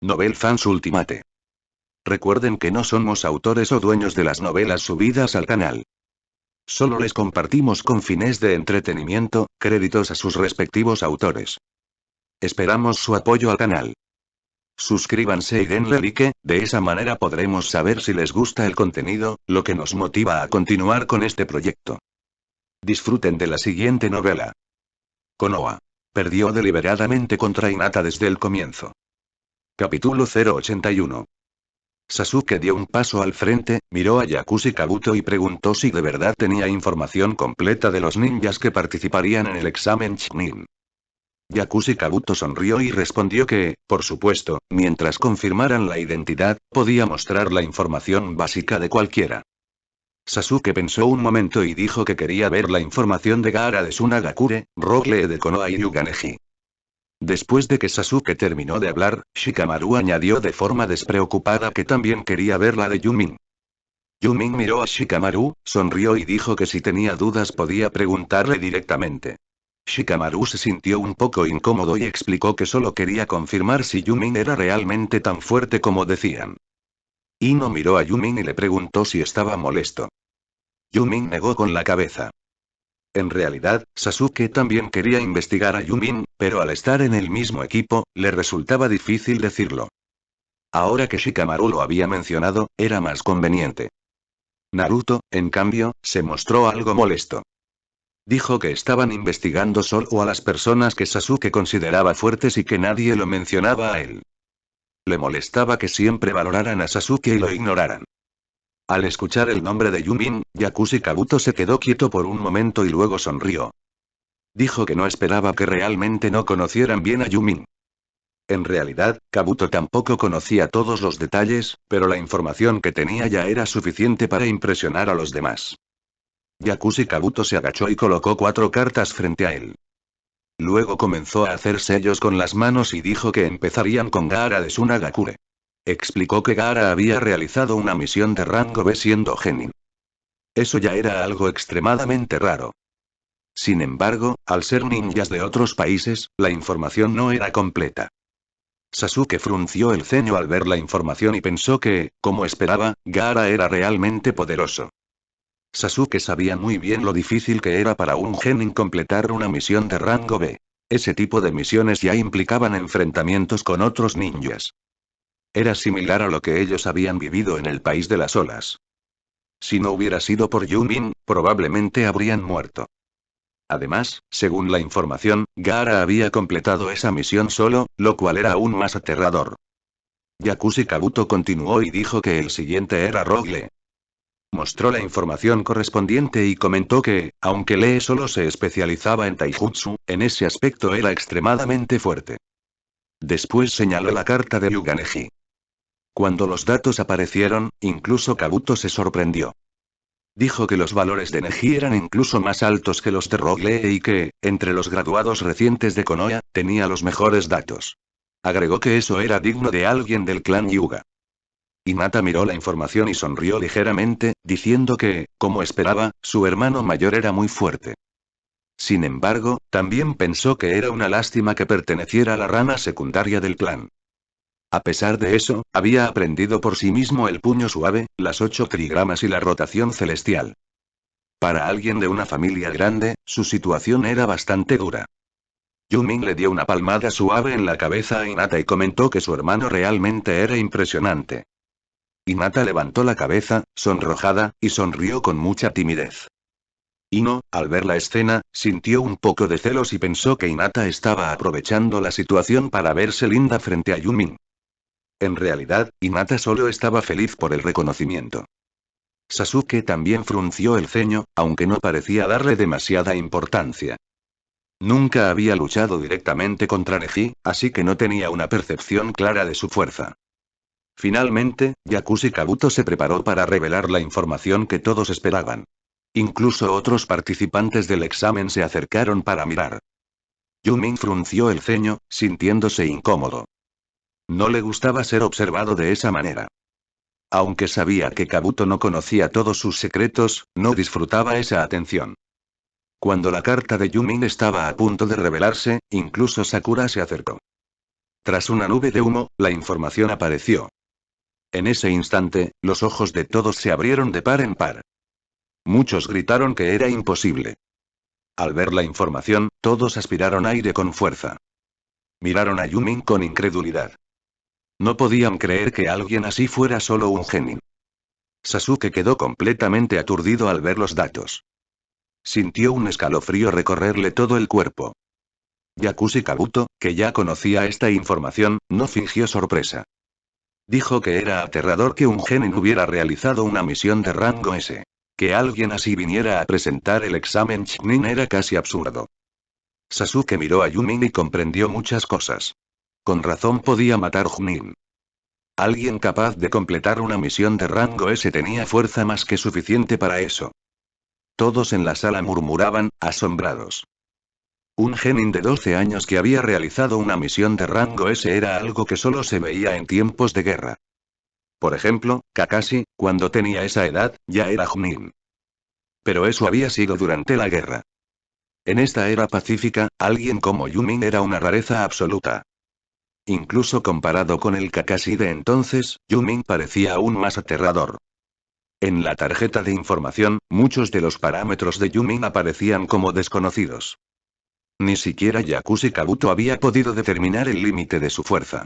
Novel Fans Ultimate. Recuerden que no somos autores o dueños de las novelas subidas al canal. Solo les compartimos con fines de entretenimiento, créditos a sus respectivos autores. Esperamos su apoyo al canal. Suscríbanse y denle like, de esa manera podremos saber si les gusta el contenido, lo que nos motiva a continuar con este proyecto. Disfruten de la siguiente novela. Konoha. Perdió deliberadamente contra Hinata desde el comienzo. Capítulo 081. Sasuke dio un paso al frente, miró a Yakushi Kabuto y preguntó si de verdad tenía información completa de los ninjas que participarían en el examen Chunin. Yakushi Kabuto sonrió y respondió que, por supuesto, mientras confirmaran la identidad, podía mostrar la información básica de cualquiera. Sasuke pensó un momento y dijo que quería ver la información de Gaara de Tsunagakure, Rogue Lee de Konoha y Yuganeji. Después de que Sasuke terminó de hablar, Shikamaru añadió de forma despreocupada que también quería ver la de Yumin. Yumin miró a Shikamaru, sonrió y dijo que si tenía dudas podía preguntarle directamente. Shikamaru se sintió un poco incómodo y explicó que solo quería confirmar si Yumin era realmente tan fuerte como decían. Ino miró a Yumin y le preguntó si estaba molesto. Yumin negó con la cabeza. En realidad, Sasuke también quería investigar a Yumin, pero al estar en el mismo equipo, le resultaba difícil decirlo. Ahora que Shikamaru lo había mencionado, era más conveniente. Naruto, en cambio, se mostró algo molesto. Dijo que estaban investigando solo a las personas que Sasuke consideraba fuertes y que nadie lo mencionaba a él. Le molestaba que siempre valoraran a Sasuke y lo ignoraran. Al escuchar el nombre de Yumin, Yakushi Kabuto se quedó quieto por un momento y luego sonrió. Dijo que no esperaba que realmente no conocieran bien a Yumin. En realidad, Kabuto tampoco conocía todos los detalles, pero la información que tenía ya era suficiente para impresionar a los demás. Yakushi Kabuto se agachó y colocó 4 cartas frente a él. Luego comenzó a hacer sellos con las manos y dijo que empezarían con Gaara de Tsunagakure. Explicó que Gaara había realizado una misión de rango B siendo genin. Eso ya era algo extremadamente raro. Sin embargo, al ser ninjas de otros países, la información no era completa. Sasuke frunció el ceño al ver la información y pensó que, como esperaba, Gaara era realmente poderoso. Sasuke sabía muy bien lo difícil que era para un genin completar una misión de rango B. Ese tipo de misiones ya implicaban enfrentamientos con otros ninjas. Era similar a lo que ellos habían vivido en el país de las olas. Si no hubiera sido por Yumin, probablemente habrían muerto. Además, según la información, Gaara había completado esa misión solo, lo cual era aún más aterrador. Yakushi Kabuto continuó y dijo que el siguiente era Rogue Lee. Mostró la información correspondiente y comentó que, aunque Lee solo se especializaba en taijutsu, en ese aspecto era extremadamente fuerte. Después señaló la carta de Yuganeji. Cuando los datos aparecieron, incluso Kabuto se sorprendió. Dijo que los valores de Neji eran incluso más altos que los de Rogue Lee y que, entre los graduados recientes de Konoha, tenía los mejores datos. Agregó que eso era digno de alguien del clan Hyuga. Hinata miró la información y sonrió ligeramente, diciendo que, como esperaba, su hermano mayor era muy fuerte. Sin embargo, también pensó que era una lástima que perteneciera a la rama secundaria del clan. A pesar de eso, había aprendido por sí mismo el puño suave, las 8 trigramas y la rotación celestial. Para alguien de una familia grande, su situación era bastante dura. Yumin le dio una palmada suave en la cabeza a Hinata y comentó que su hermano realmente era impresionante. Hinata levantó la cabeza, sonrojada, y sonrió con mucha timidez. Ino, al ver la escena, sintió un poco de celos y pensó que Hinata estaba aprovechando la situación para verse linda frente a Yumin. En realidad, Hinata solo estaba feliz por el reconocimiento. Sasuke también frunció el ceño, aunque no parecía darle demasiada importancia. Nunca había luchado directamente contra Neji, así que no tenía una percepción clara de su fuerza. Finalmente, Yakushi Kabuto se preparó para revelar la información que todos esperaban. Incluso otros participantes del examen se acercaron para mirar. Yumin frunció el ceño, sintiéndose incómodo. No le gustaba ser observado de esa manera. Aunque sabía que Kabuto no conocía todos sus secretos, no disfrutaba esa atención. Cuando la carta de Yumin estaba a punto de revelarse, incluso Sakura se acercó. Tras una nube de humo, la información apareció. En ese instante, los ojos de todos se abrieron de par en par. Muchos gritaron que era imposible. Al ver la información, todos aspiraron aire con fuerza. Miraron a Yumin con incredulidad. No podían creer que alguien así fuera solo un genin. Sasuke quedó completamente aturdido al ver los datos. Sintió un escalofrío recorrerle todo el cuerpo. Yakushi Kabuto, que ya conocía esta información, no fingió sorpresa. Dijo que era aterrador que un genin hubiera realizado una misión de rango S. Que alguien así viniera a presentar el examen Chunin era casi absurdo. Sasuke miró a Yumin y comprendió muchas cosas. Con razón podía matar Chunin. Alguien capaz de completar una misión de rango S tenía fuerza más que suficiente para eso. Todos en la sala murmuraban, asombrados. Un genin de 12 años que había realizado una misión de rango S era algo que solo se veía en tiempos de guerra. Por ejemplo, Kakashi, cuando tenía esa edad, ya era Chunin. Pero eso había sido durante la guerra. En esta era pacífica, alguien como Yumin era una rareza absoluta. Incluso comparado con el Kakashi de entonces, Yumin parecía aún más aterrador. En la tarjeta de información, muchos de los parámetros de Yumin aparecían como desconocidos. Ni siquiera Yakushi Kabuto había podido determinar el límite de su fuerza.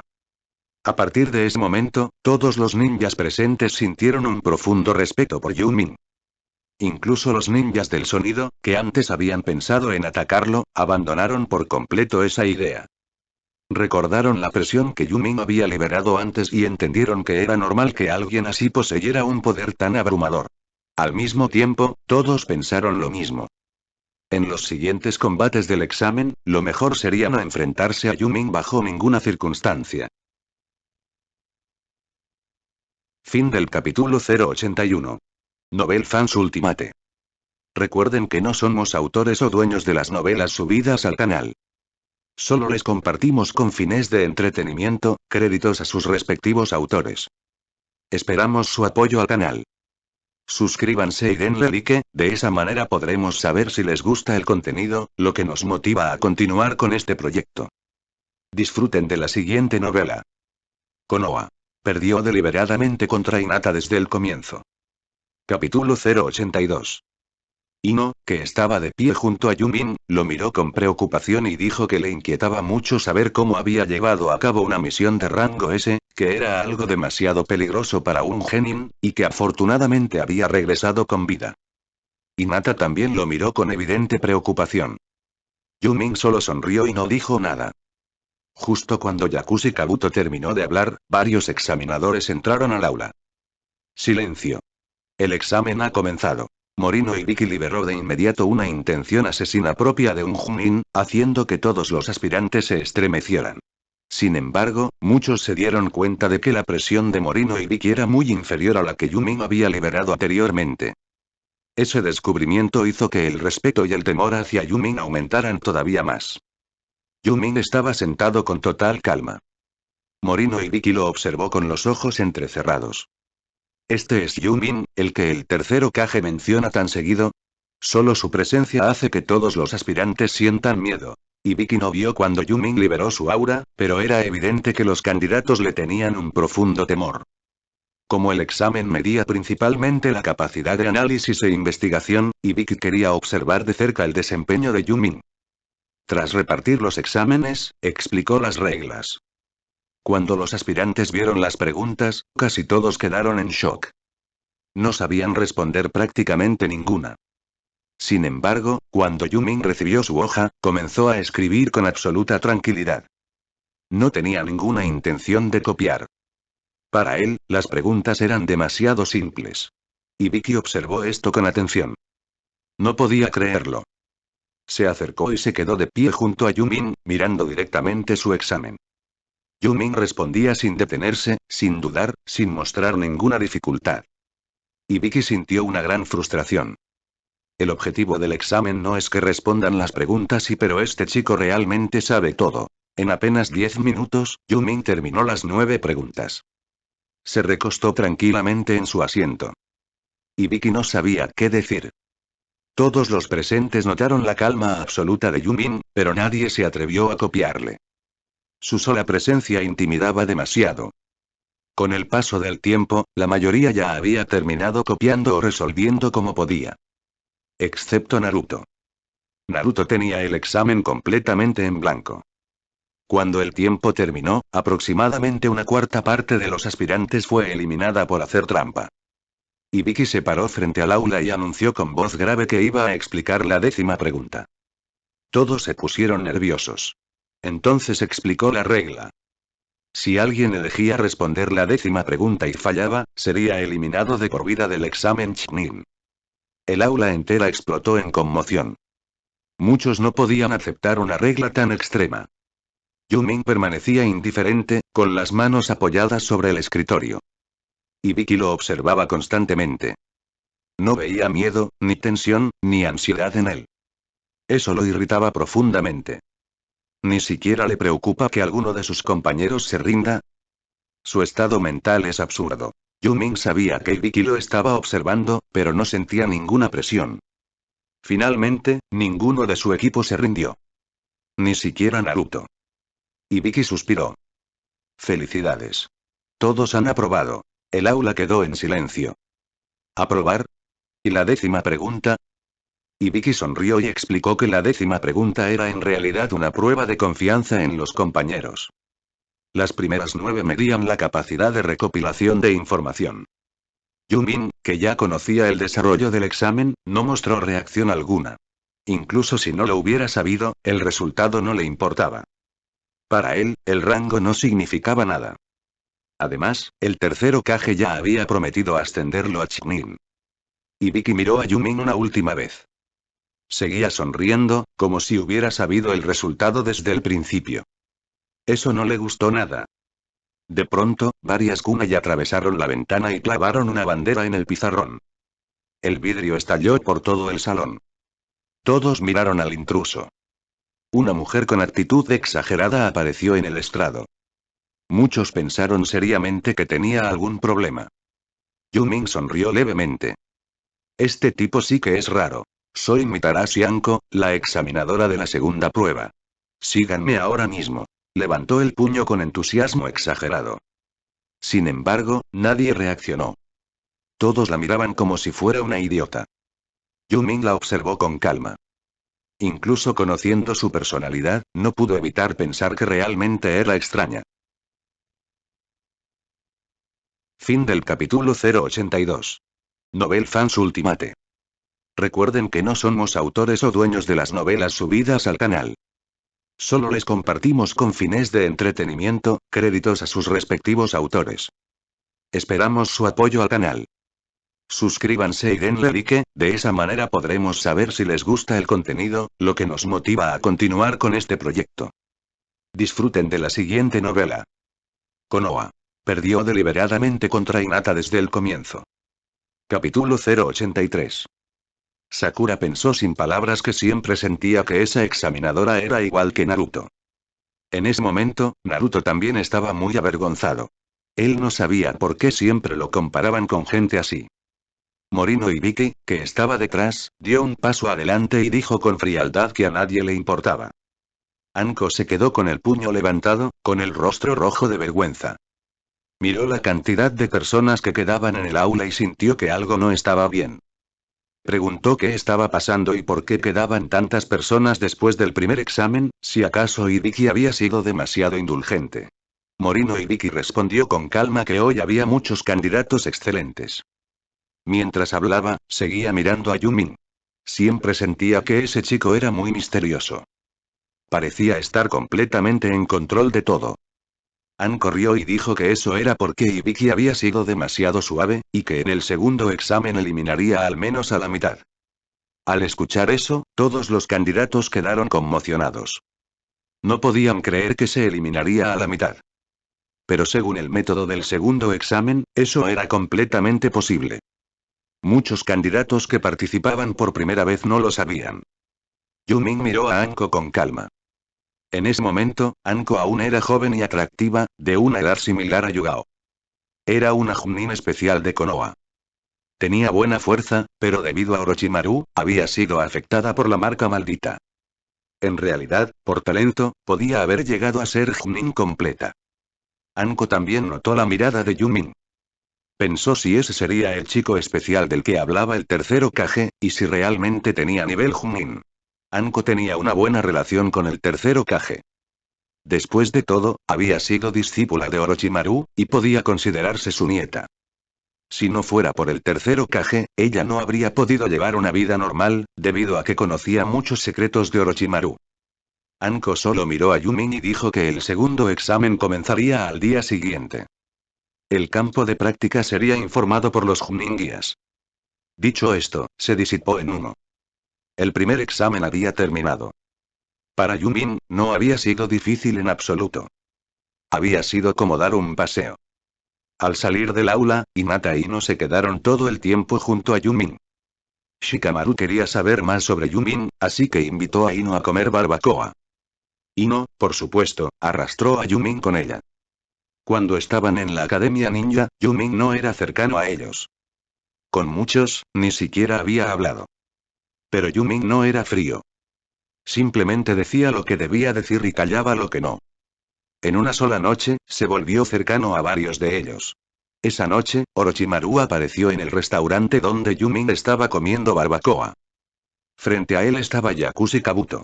A partir de ese momento, todos los ninjas presentes sintieron un profundo respeto por Yumin. Incluso los ninjas del sonido, que antes habían pensado en atacarlo, abandonaron por completo esa idea. Recordaron la presión que Yumin había liberado antes y entendieron que era normal que alguien así poseyera un poder tan abrumador. Al mismo tiempo, todos pensaron lo mismo. En los siguientes combates del examen, lo mejor sería no enfrentarse a Yumin bajo ninguna circunstancia. Fin del capítulo 081. Novel Fans Ultimate. Recuerden que no somos autores o dueños de las novelas subidas al canal. Solo les compartimos con fines de entretenimiento, créditos a sus respectivos autores. Esperamos su apoyo al canal. Suscríbanse y denle like, de esa manera podremos saber si les gusta el contenido, lo que nos motiva a continuar con este proyecto. Disfruten de la siguiente novela. Konoha. Perdió deliberadamente contra Hinata desde el comienzo. Capítulo 082. Ino, que estaba de pie junto a Yumin, lo miró con preocupación y dijo que le inquietaba mucho saber cómo había llevado a cabo una misión de rango S, que era algo demasiado peligroso para un genin, y que afortunadamente había regresado con vida. Hinata también lo miró con evidente preocupación. Yumin solo sonrió y no dijo nada. Justo cuando Yakushi Kabuto terminó de hablar, varios examinadores entraron al aula. Silencio. El examen ha comenzado. Morino Hibiki liberó de inmediato una intención asesina propia de un Chunin, haciendo que todos los aspirantes se estremecieran. Sin embargo, muchos se dieron cuenta de que la presión de Morino Hibiki era muy inferior a la que Yumin había liberado anteriormente. Ese descubrimiento hizo que el respeto y el temor hacia Yumin aumentaran todavía más. Yumin estaba sentado con total calma. Morino Hibiki lo observó con los ojos entrecerrados. ¿Este es Yumin, el que el tercer Hokage menciona tan seguido? Solo su presencia hace que todos los aspirantes sientan miedo. Hibiki no vio cuando Yumin liberó su aura, pero era evidente que los candidatos le tenían un profundo temor. Como el examen medía principalmente la capacidad de análisis e investigación, Hibiki quería observar de cerca el desempeño de Yumin. Tras repartir los exámenes, explicó las reglas. Cuando los aspirantes vieron las preguntas, casi todos quedaron en shock. No sabían responder prácticamente ninguna. Sin embargo, cuando Yumin recibió su hoja, comenzó a escribir con absoluta tranquilidad. No tenía ninguna intención de copiar. Para él, las preguntas eran demasiado simples. Hibiki observó esto con atención. No podía creerlo. Se acercó y se quedó de pie junto a Yumin, mirando directamente su examen. Yumin respondía sin detenerse, sin dudar, sin mostrar ninguna dificultad. Hibiki sintió una gran frustración. El objetivo del examen no es que respondan las preguntas pero este chico realmente sabe todo. En apenas 10 minutos, Yumin terminó las 9 preguntas. Se recostó tranquilamente en su asiento. Hibiki no sabía qué decir. Todos los presentes notaron la calma absoluta de Yumin, pero nadie se atrevió a copiarle. Su sola presencia intimidaba demasiado. Con el paso del tiempo, la mayoría ya había terminado copiando o resolviendo como podía. Excepto Naruto. Naruto tenía el examen completamente en blanco. Cuando el tiempo terminó, aproximadamente una cuarta parte de los aspirantes fue eliminada por hacer trampa. Ibiki se paró frente al aula y anunció con voz grave que iba a explicar la 10ª pregunta. Todos se pusieron nerviosos. Entonces explicó la regla. Si alguien elegía responder la 10ª pregunta y fallaba, sería eliminado de por vida del examen Chunin. El aula entera explotó en conmoción. Muchos no podían aceptar una regla tan extrema. Yumin permanecía indiferente, con las manos apoyadas sobre el escritorio. Ibiki lo observaba constantemente. No veía miedo, ni tensión, ni ansiedad en él. Eso lo irritaba profundamente. Ni siquiera le preocupa que alguno de sus compañeros se rinda. Su estado mental es absurdo. Yumin sabía que Ibiki lo estaba observando, pero no sentía ninguna presión. Finalmente, ninguno de su equipo se rindió. Ni siquiera Naruto. Ibiki suspiró. Felicidades. Todos han aprobado. El aula quedó en silencio. ¿Aprobar? ¿Y la 10ª pregunta? Ibiki sonrió y explicó que la 10ª pregunta era en realidad una prueba de confianza en los compañeros. Las primeras 9 medían la capacidad de recopilación de información. Yumin, que ya conocía el desarrollo del examen, no mostró reacción alguna. Incluso si no lo hubiera sabido, el resultado no le importaba. Para él, el rango no significaba nada. Además, el tercer Hokage ya había prometido ascenderlo a Chunin. Ibiki miró a Yumin una última vez. Seguía sonriendo, como si hubiera sabido el resultado desde el principio. Eso no le gustó nada. De pronto, varias kunai atravesaron la ventana y clavaron una bandera en el pizarrón. El vidrio estalló por todo el salón. Todos miraron al intruso. Una mujer con actitud exagerada apareció en el estrado. Muchos pensaron seriamente que tenía algún problema. Yumin sonrió levemente. Este tipo sí que es raro. Soy Mitarashi Anko, la examinadora de la segunda prueba. Síganme ahora mismo. Levantó el puño con entusiasmo exagerado. Sin embargo, nadie reaccionó. Todos la miraban como si fuera una idiota. Yumin la observó con calma. Incluso conociendo su personalidad, no pudo evitar pensar que realmente era extraña. Fin del capítulo 082. Novel Fans Ultimate. Recuerden que no somos autores o dueños de las novelas subidas al canal. Solo les compartimos con fines de entretenimiento, créditos a sus respectivos autores. Esperamos su apoyo al canal. Suscríbanse y denle like, de esa manera podremos saber si les gusta el contenido, lo que nos motiva a continuar con este proyecto. Disfruten de la siguiente novela. Konoha. Perdió deliberadamente contra Hinata desde el comienzo. Capítulo 083. Sakura pensó sin palabras que siempre sentía que esa examinadora era igual que Naruto. En ese momento, Naruto también estaba muy avergonzado. Él no sabía por qué siempre lo comparaban con gente así. Morino Ibiki, que estaba detrás, dio un paso adelante y dijo con frialdad que a nadie le importaba. Anko se quedó con el puño levantado, con el rostro rojo de vergüenza. Miró la cantidad de personas que quedaban en el aula y sintió que algo no estaba bien. Preguntó qué estaba pasando y por qué quedaban tantas personas después del primer examen, si acaso Ibiki había sido demasiado indulgente. Morino Ibiki respondió con calma que hoy había muchos candidatos excelentes. Mientras hablaba, seguía mirando a Yumin. Siempre sentía que ese chico era muy misterioso. Parecía estar completamente en control de todo. An corrió y dijo que eso era porque Ibiki había sido demasiado suave, y que en el segundo examen eliminaría al menos a la mitad. Al escuchar eso, todos los candidatos quedaron conmocionados. No podían creer que se eliminaría a la mitad. Pero según el método del segundo examen, eso era completamente posible. Muchos candidatos que participaban por primera vez no lo sabían. Yumin miró a Anko con calma. En ese momento, Anko aún era joven y atractiva, de una edad similar a Yugao. Era una Chunin especial de Konoha. Tenía buena fuerza, pero debido a Orochimaru, había sido afectada por la marca maldita. En realidad, por talento, podía haber llegado a ser Junin completa. Anko también notó la mirada de Yumin. Pensó si ese sería el chico especial del que hablaba el tercer Hokage, y si realmente tenía nivel Junin. Anko tenía una buena relación con el tercer Hokage. Después de todo, había sido discípula de Orochimaru, y podía considerarse su nieta. Si no fuera por el tercer Hokage, ella no habría podido llevar una vida normal, debido a que conocía muchos secretos de Orochimaru. Anko solo miró a Yumin y dijo que el segundo examen comenzaría al día siguiente. El campo de práctica sería informado por los Chunin guías. Dicho esto, se disipó en humo. El primer examen había terminado. Para Yumin, no había sido difícil en absoluto. Había sido como dar un paseo. Al salir del aula, Hinata y Ino se quedaron todo el tiempo junto a Yumin. Shikamaru quería saber más sobre Yumin, así que invitó a Ino a comer barbacoa. Ino, por supuesto, arrastró a Yumin con ella. Cuando estaban en la academia ninja, Yumin no era cercano a ellos. Con muchos, ni siquiera había hablado. Pero Yumin no era frío. Simplemente decía lo que debía decir y callaba lo que no. En una sola noche, se volvió cercano a varios de ellos. Esa noche, Orochimaru apareció en el restaurante donde Yumin estaba comiendo barbacoa. Frente a él estaba Yakushi Kabuto.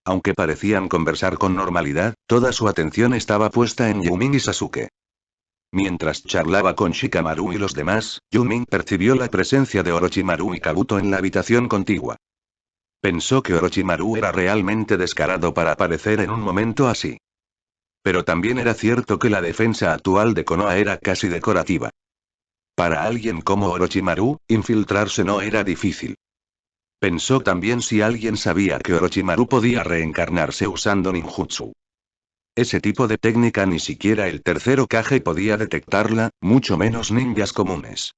Aunque parecían conversar con normalidad, toda su atención estaba puesta en Yumin y Sasuke. Mientras charlaba con Shikamaru y los demás, Yumin percibió la presencia de Orochimaru y Kabuto en la habitación contigua. Pensó que Orochimaru era realmente descarado para aparecer en un momento así. Pero también era cierto que la defensa actual de Konoha era casi decorativa. Para alguien como Orochimaru, infiltrarse no era difícil. Pensó también si alguien sabía que Orochimaru podía reencarnarse usando ninjutsu. Ese tipo de técnica ni siquiera el tercer Hokage podía detectarla, mucho menos ninjas comunes.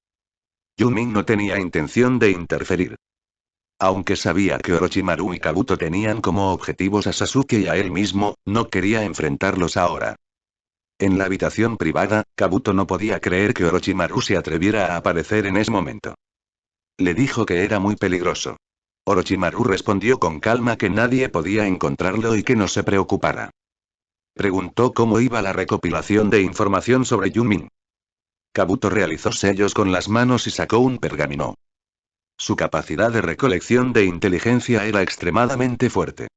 Yumin no tenía intención de interferir. Aunque sabía que Orochimaru y Kabuto tenían como objetivos a Sasuke y a él mismo, no quería enfrentarlos ahora. En la habitación privada, Kabuto no podía creer que Orochimaru se atreviera a aparecer en ese momento. Le dijo que era muy peligroso. Orochimaru respondió con calma que nadie podía encontrarlo y que no se preocupara. Preguntó cómo iba la recopilación de información sobre Yumin. Kabuto realizó sellos con las manos y sacó un pergamino. Su capacidad de recolección de inteligencia era extremadamente fuerte.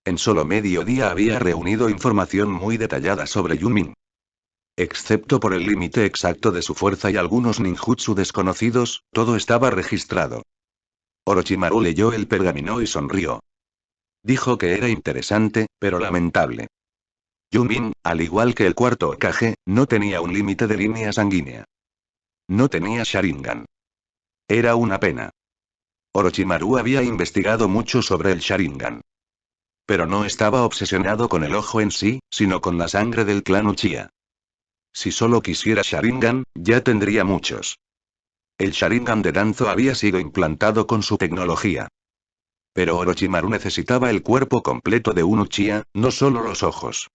En solo medio día había reunido información muy detallada sobre Yumin. Excepto por el límite exacto de su fuerza y algunos ninjutsu desconocidos, todo estaba registrado. Orochimaru leyó el pergamino y sonrió. Dijo que era interesante, pero lamentable. Yumin, al igual que el cuarto Hokage, no tenía un límite de línea sanguínea. No tenía Sharingan. Era una pena. Orochimaru había investigado mucho sobre el Sharingan. Pero no estaba obsesionado con el ojo en sí, sino con la sangre del clan Uchiha. Si solo quisiera Sharingan, ya tendría muchos. El Sharingan de Danzo había sido implantado con su tecnología. Pero Orochimaru necesitaba el cuerpo completo de un Uchiha, no solo los ojos.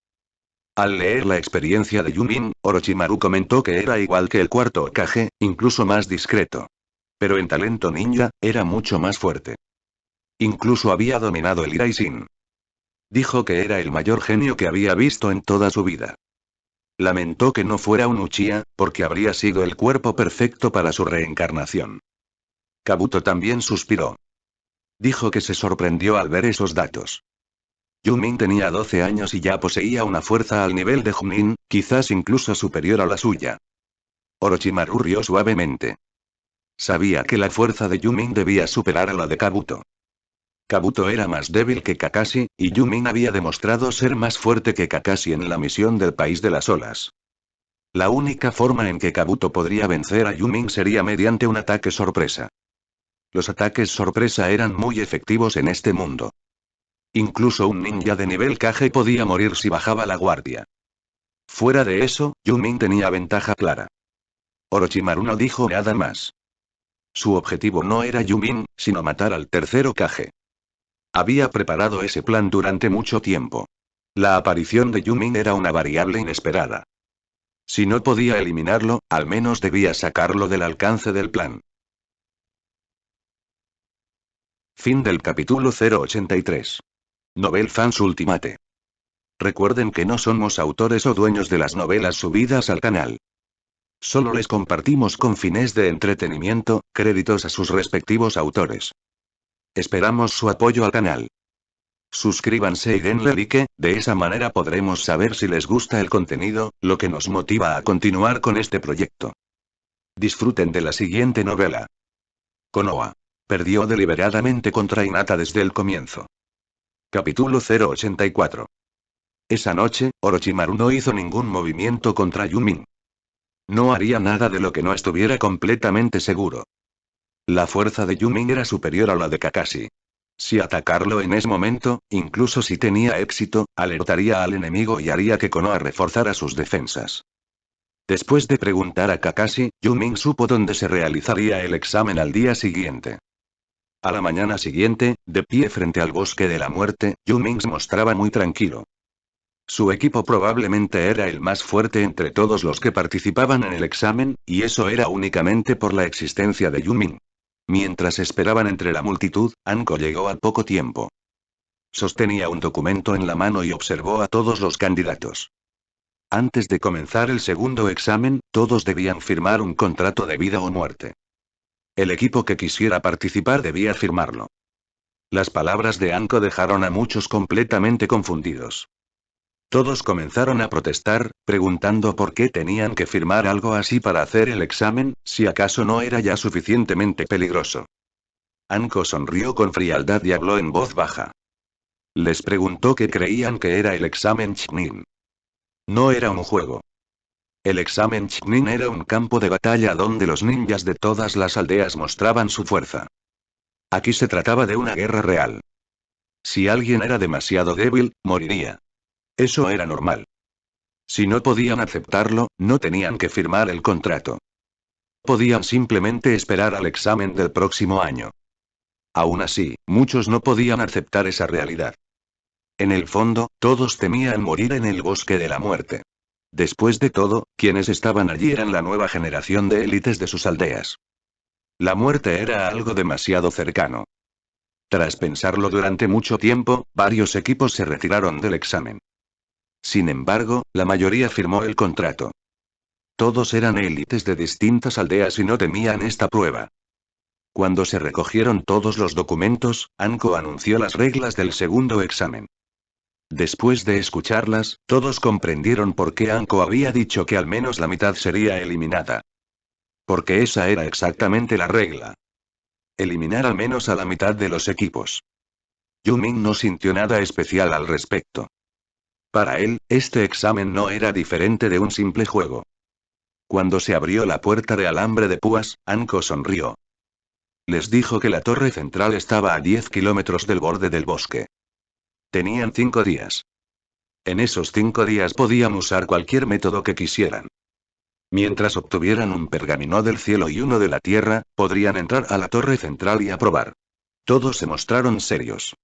Al leer la experiencia de Yumin, Orochimaru comentó que era igual que el cuarto Hokage, incluso más discreto. Pero en talento ninja, era mucho más fuerte. Incluso había dominado el Iraishin. Dijo que era el mayor genio que había visto en toda su vida. Lamentó que no fuera un Uchiha, porque habría sido el cuerpo perfecto para su reencarnación. Kabuto también suspiró. Dijo que se sorprendió al ver esos datos. Yumin tenía 12 años y ya poseía una fuerza al nivel de Chunin, quizás incluso superior a la suya. Orochimaru rió suavemente. Sabía que la fuerza de Yumin debía superar a la de Kabuto. Kabuto era más débil que Kakashi, y Yumin había demostrado ser más fuerte que Kakashi en la misión del País de las Olas. La única forma en que Kabuto podría vencer a Yumin sería mediante un ataque sorpresa. Los ataques sorpresa eran muy efectivos en este mundo. Incluso un ninja de nivel Kage podía morir si bajaba la guardia. Fuera de eso, Yumin tenía ventaja clara. Orochimaru no dijo nada más. Su objetivo no era Yumin, sino matar al tercer Hokage. Había preparado ese plan durante mucho tiempo. La aparición de Yumin era una variable inesperada. Si no podía eliminarlo, al menos debía sacarlo del alcance del plan. Fin del capítulo 083. Novel Fans Ultimate. Recuerden que no somos autores o dueños de las novelas subidas al canal. Solo les compartimos con fines de entretenimiento, créditos a sus respectivos autores. Esperamos su apoyo al canal. Suscríbanse y denle like, de esa manera podremos saber si les gusta el contenido, lo que nos motiva a continuar con este proyecto. Disfruten de la siguiente novela. Konoha. Perdió deliberadamente contra Hinata desde el comienzo. Capítulo 084. Esa noche, Orochimaru no hizo ningún movimiento contra Yumin. No haría nada de lo que no estuviera completamente seguro. La fuerza de Yumin era superior a la de Kakashi. Si atacarlo en ese momento, incluso si tenía éxito, alertaría al enemigo y haría que Konoha reforzara sus defensas. Después de preguntar a Kakashi, Yumin supo dónde se realizaría el examen al día siguiente. A la mañana siguiente, de pie frente al bosque de la muerte, Yumin se mostraba muy tranquilo. Su equipo probablemente era el más fuerte entre todos los que participaban en el examen, y eso era únicamente por la existencia de Yumin. Mientras esperaban entre la multitud, Anko llegó al poco tiempo. Sostenía un documento en la mano y observó a todos los candidatos. Antes de comenzar el segundo examen, todos debían firmar un contrato de vida o muerte. El equipo que quisiera participar debía firmarlo. Las palabras de Anko dejaron a muchos completamente confundidos. Todos comenzaron a protestar, preguntando por qué tenían que firmar algo así para hacer el examen, si acaso no era ya suficientemente peligroso. Anko sonrió con frialdad y habló en voz baja. Les preguntó qué creían que era el examen Chunin. No era un juego. El examen Chunin era un campo de batalla donde los ninjas de todas las aldeas mostraban su fuerza. Aquí se trataba de una guerra real. Si alguien era demasiado débil, moriría. Eso era normal. Si no podían aceptarlo, no tenían que firmar el contrato. Podían simplemente esperar al examen del próximo año. Aún así, muchos no podían aceptar esa realidad. En el fondo, todos temían morir en el bosque de la muerte. Después de todo, quienes estaban allí eran la nueva generación de élites de sus aldeas. La muerte era algo demasiado cercano. Tras pensarlo durante mucho tiempo, varios equipos se retiraron del examen. Sin embargo, la mayoría firmó el contrato. Todos eran élites de distintas aldeas y no temían esta prueba. Cuando se recogieron todos los documentos, Anko anunció las reglas del segundo examen. Después de escucharlas, todos comprendieron por qué Anko había dicho que al menos la mitad sería eliminada. Porque esa era exactamente la regla. Eliminar al menos a la mitad de los equipos. Yumin no sintió nada especial al respecto. Para él, este examen no era diferente de un simple juego. Cuando se abrió la puerta de alambre de púas, Anko sonrió. Les dijo que la torre central estaba a 10 kilómetros del borde del bosque. Tenían 5 días. En esos 5 días podían usar cualquier método que quisieran. Mientras obtuvieran un pergamino del cielo y uno de la tierra, podrían entrar a la torre central y aprobar. Todos se mostraron serios.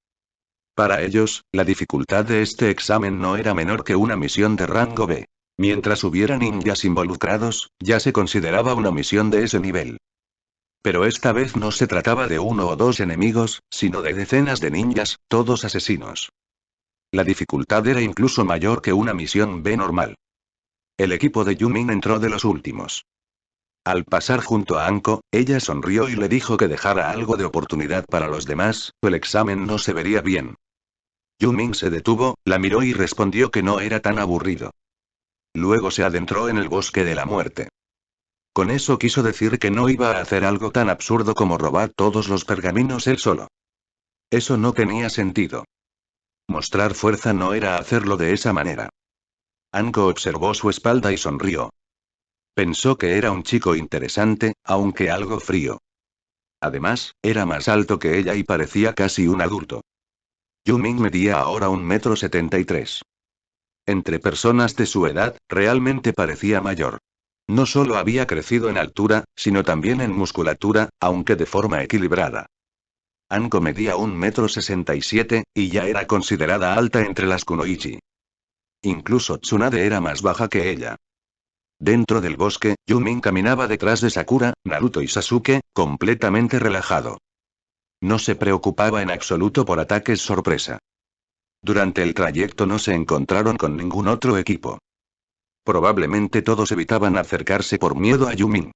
Para ellos, la dificultad de este examen no era menor que una misión de rango B. Mientras hubiera ninjas involucrados, ya se consideraba una misión de ese nivel. Pero esta vez no se trataba de uno o dos enemigos, sino de decenas de ninjas, todos asesinos. La dificultad era incluso mayor que una misión B normal. El equipo de Yumin entró de los últimos. Al pasar junto a Anko, ella sonrió y le dijo que dejara algo de oportunidad para los demás, o el examen no se vería bien. Yumin se detuvo, la miró y respondió que no era tan aburrido. Luego se adentró en el bosque de la muerte. Con eso quiso decir que no iba a hacer algo tan absurdo como robar todos los pergaminos él solo. Eso no tenía sentido. Mostrar fuerza no era hacerlo de esa manera. Anko observó su espalda y sonrió. Pensó que era un chico interesante, aunque algo frío. Además, era más alto que ella y parecía casi un adulto. Yumin medía ahora 1,73 m. Entre personas de su edad, realmente parecía mayor. No solo había crecido en altura, sino también en musculatura, aunque de forma equilibrada. Anko medía 1,67 m, y ya era considerada alta entre las kunoichi. Incluso Tsunade era más baja que ella. Dentro del bosque, Yumin caminaba detrás de Sakura, Naruto y Sasuke, completamente relajado. No se preocupaba en absoluto por ataques sorpresa. Durante el trayecto no se encontraron con ningún otro equipo. Probablemente todos evitaban acercarse por miedo a Yumin.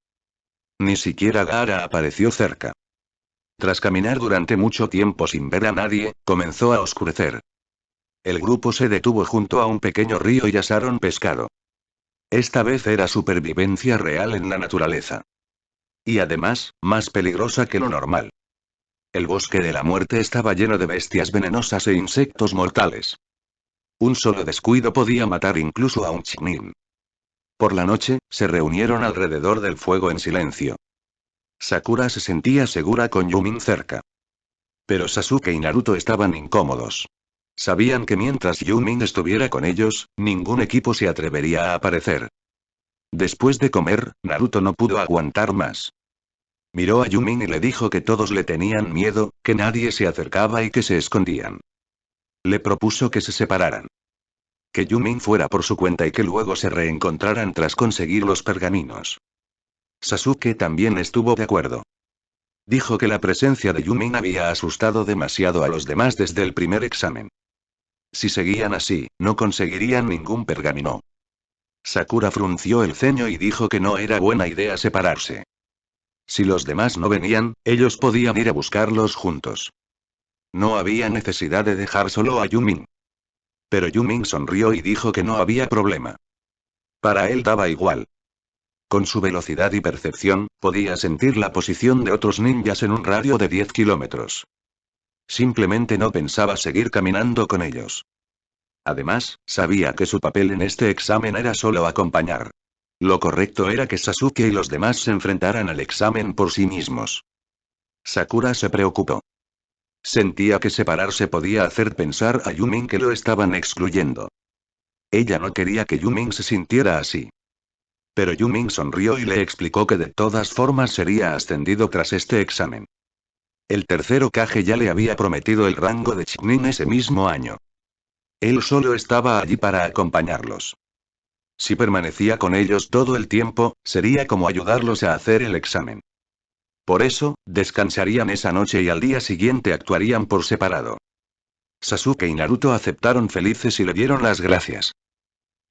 Ni siquiera Gaara apareció cerca. Tras caminar durante mucho tiempo sin ver a nadie, comenzó a oscurecer. El grupo se detuvo junto a un pequeño río y asaron pescado. Esta vez era supervivencia real en la naturaleza. Y además, más peligrosa que lo normal. El bosque de la muerte estaba lleno de bestias venenosas e insectos mortales. Un solo descuido podía matar incluso a un Chunin. Por la noche, se reunieron alrededor del fuego en silencio. Sakura se sentía segura con Yumin cerca. Pero Sasuke y Naruto estaban incómodos. Sabían que mientras Yumin estuviera con ellos, ningún equipo se atrevería a aparecer. Después de comer, Naruto no pudo aguantar más. Miró a Yumin y le dijo que todos le tenían miedo, que nadie se acercaba y que se escondían. Le propuso que se separaran. Que Yumin fuera por su cuenta y que luego se reencontraran tras conseguir los pergaminos. Sasuke también estuvo de acuerdo. Dijo que la presencia de Yumin había asustado demasiado a los demás desde el primer examen. Si seguían así, no conseguirían ningún pergamino. Sakura frunció el ceño y dijo que no era buena idea separarse. Si los demás no venían, ellos podían ir a buscarlos juntos. No había necesidad de dejar solo a Yumin. Pero Yumin sonrió y dijo que no había problema. Para él daba igual. Con su velocidad y percepción, podía sentir la posición de otros ninjas en un radio de 10 kilómetros. Simplemente no pensaba seguir caminando con ellos. Además, sabía que su papel en este examen era solo acompañar. Lo correcto era que Sasuke y los demás se enfrentaran al examen por sí mismos. Sakura se preocupó. Sentía que separarse podía hacer pensar a Yumin que lo estaban excluyendo. Ella no quería que Yumin se sintiera así. Pero Yumin sonrió y le explicó que de todas formas sería ascendido tras este examen. El tercer Hokage ya le había prometido el rango de Chunin ese mismo año. Él solo estaba allí para acompañarlos. Si permanecía con ellos todo el tiempo, sería como ayudarlos a hacer el examen. Por eso, descansarían esa noche y al día siguiente actuarían por separado. Sasuke y Naruto aceptaron felices y le dieron las gracias.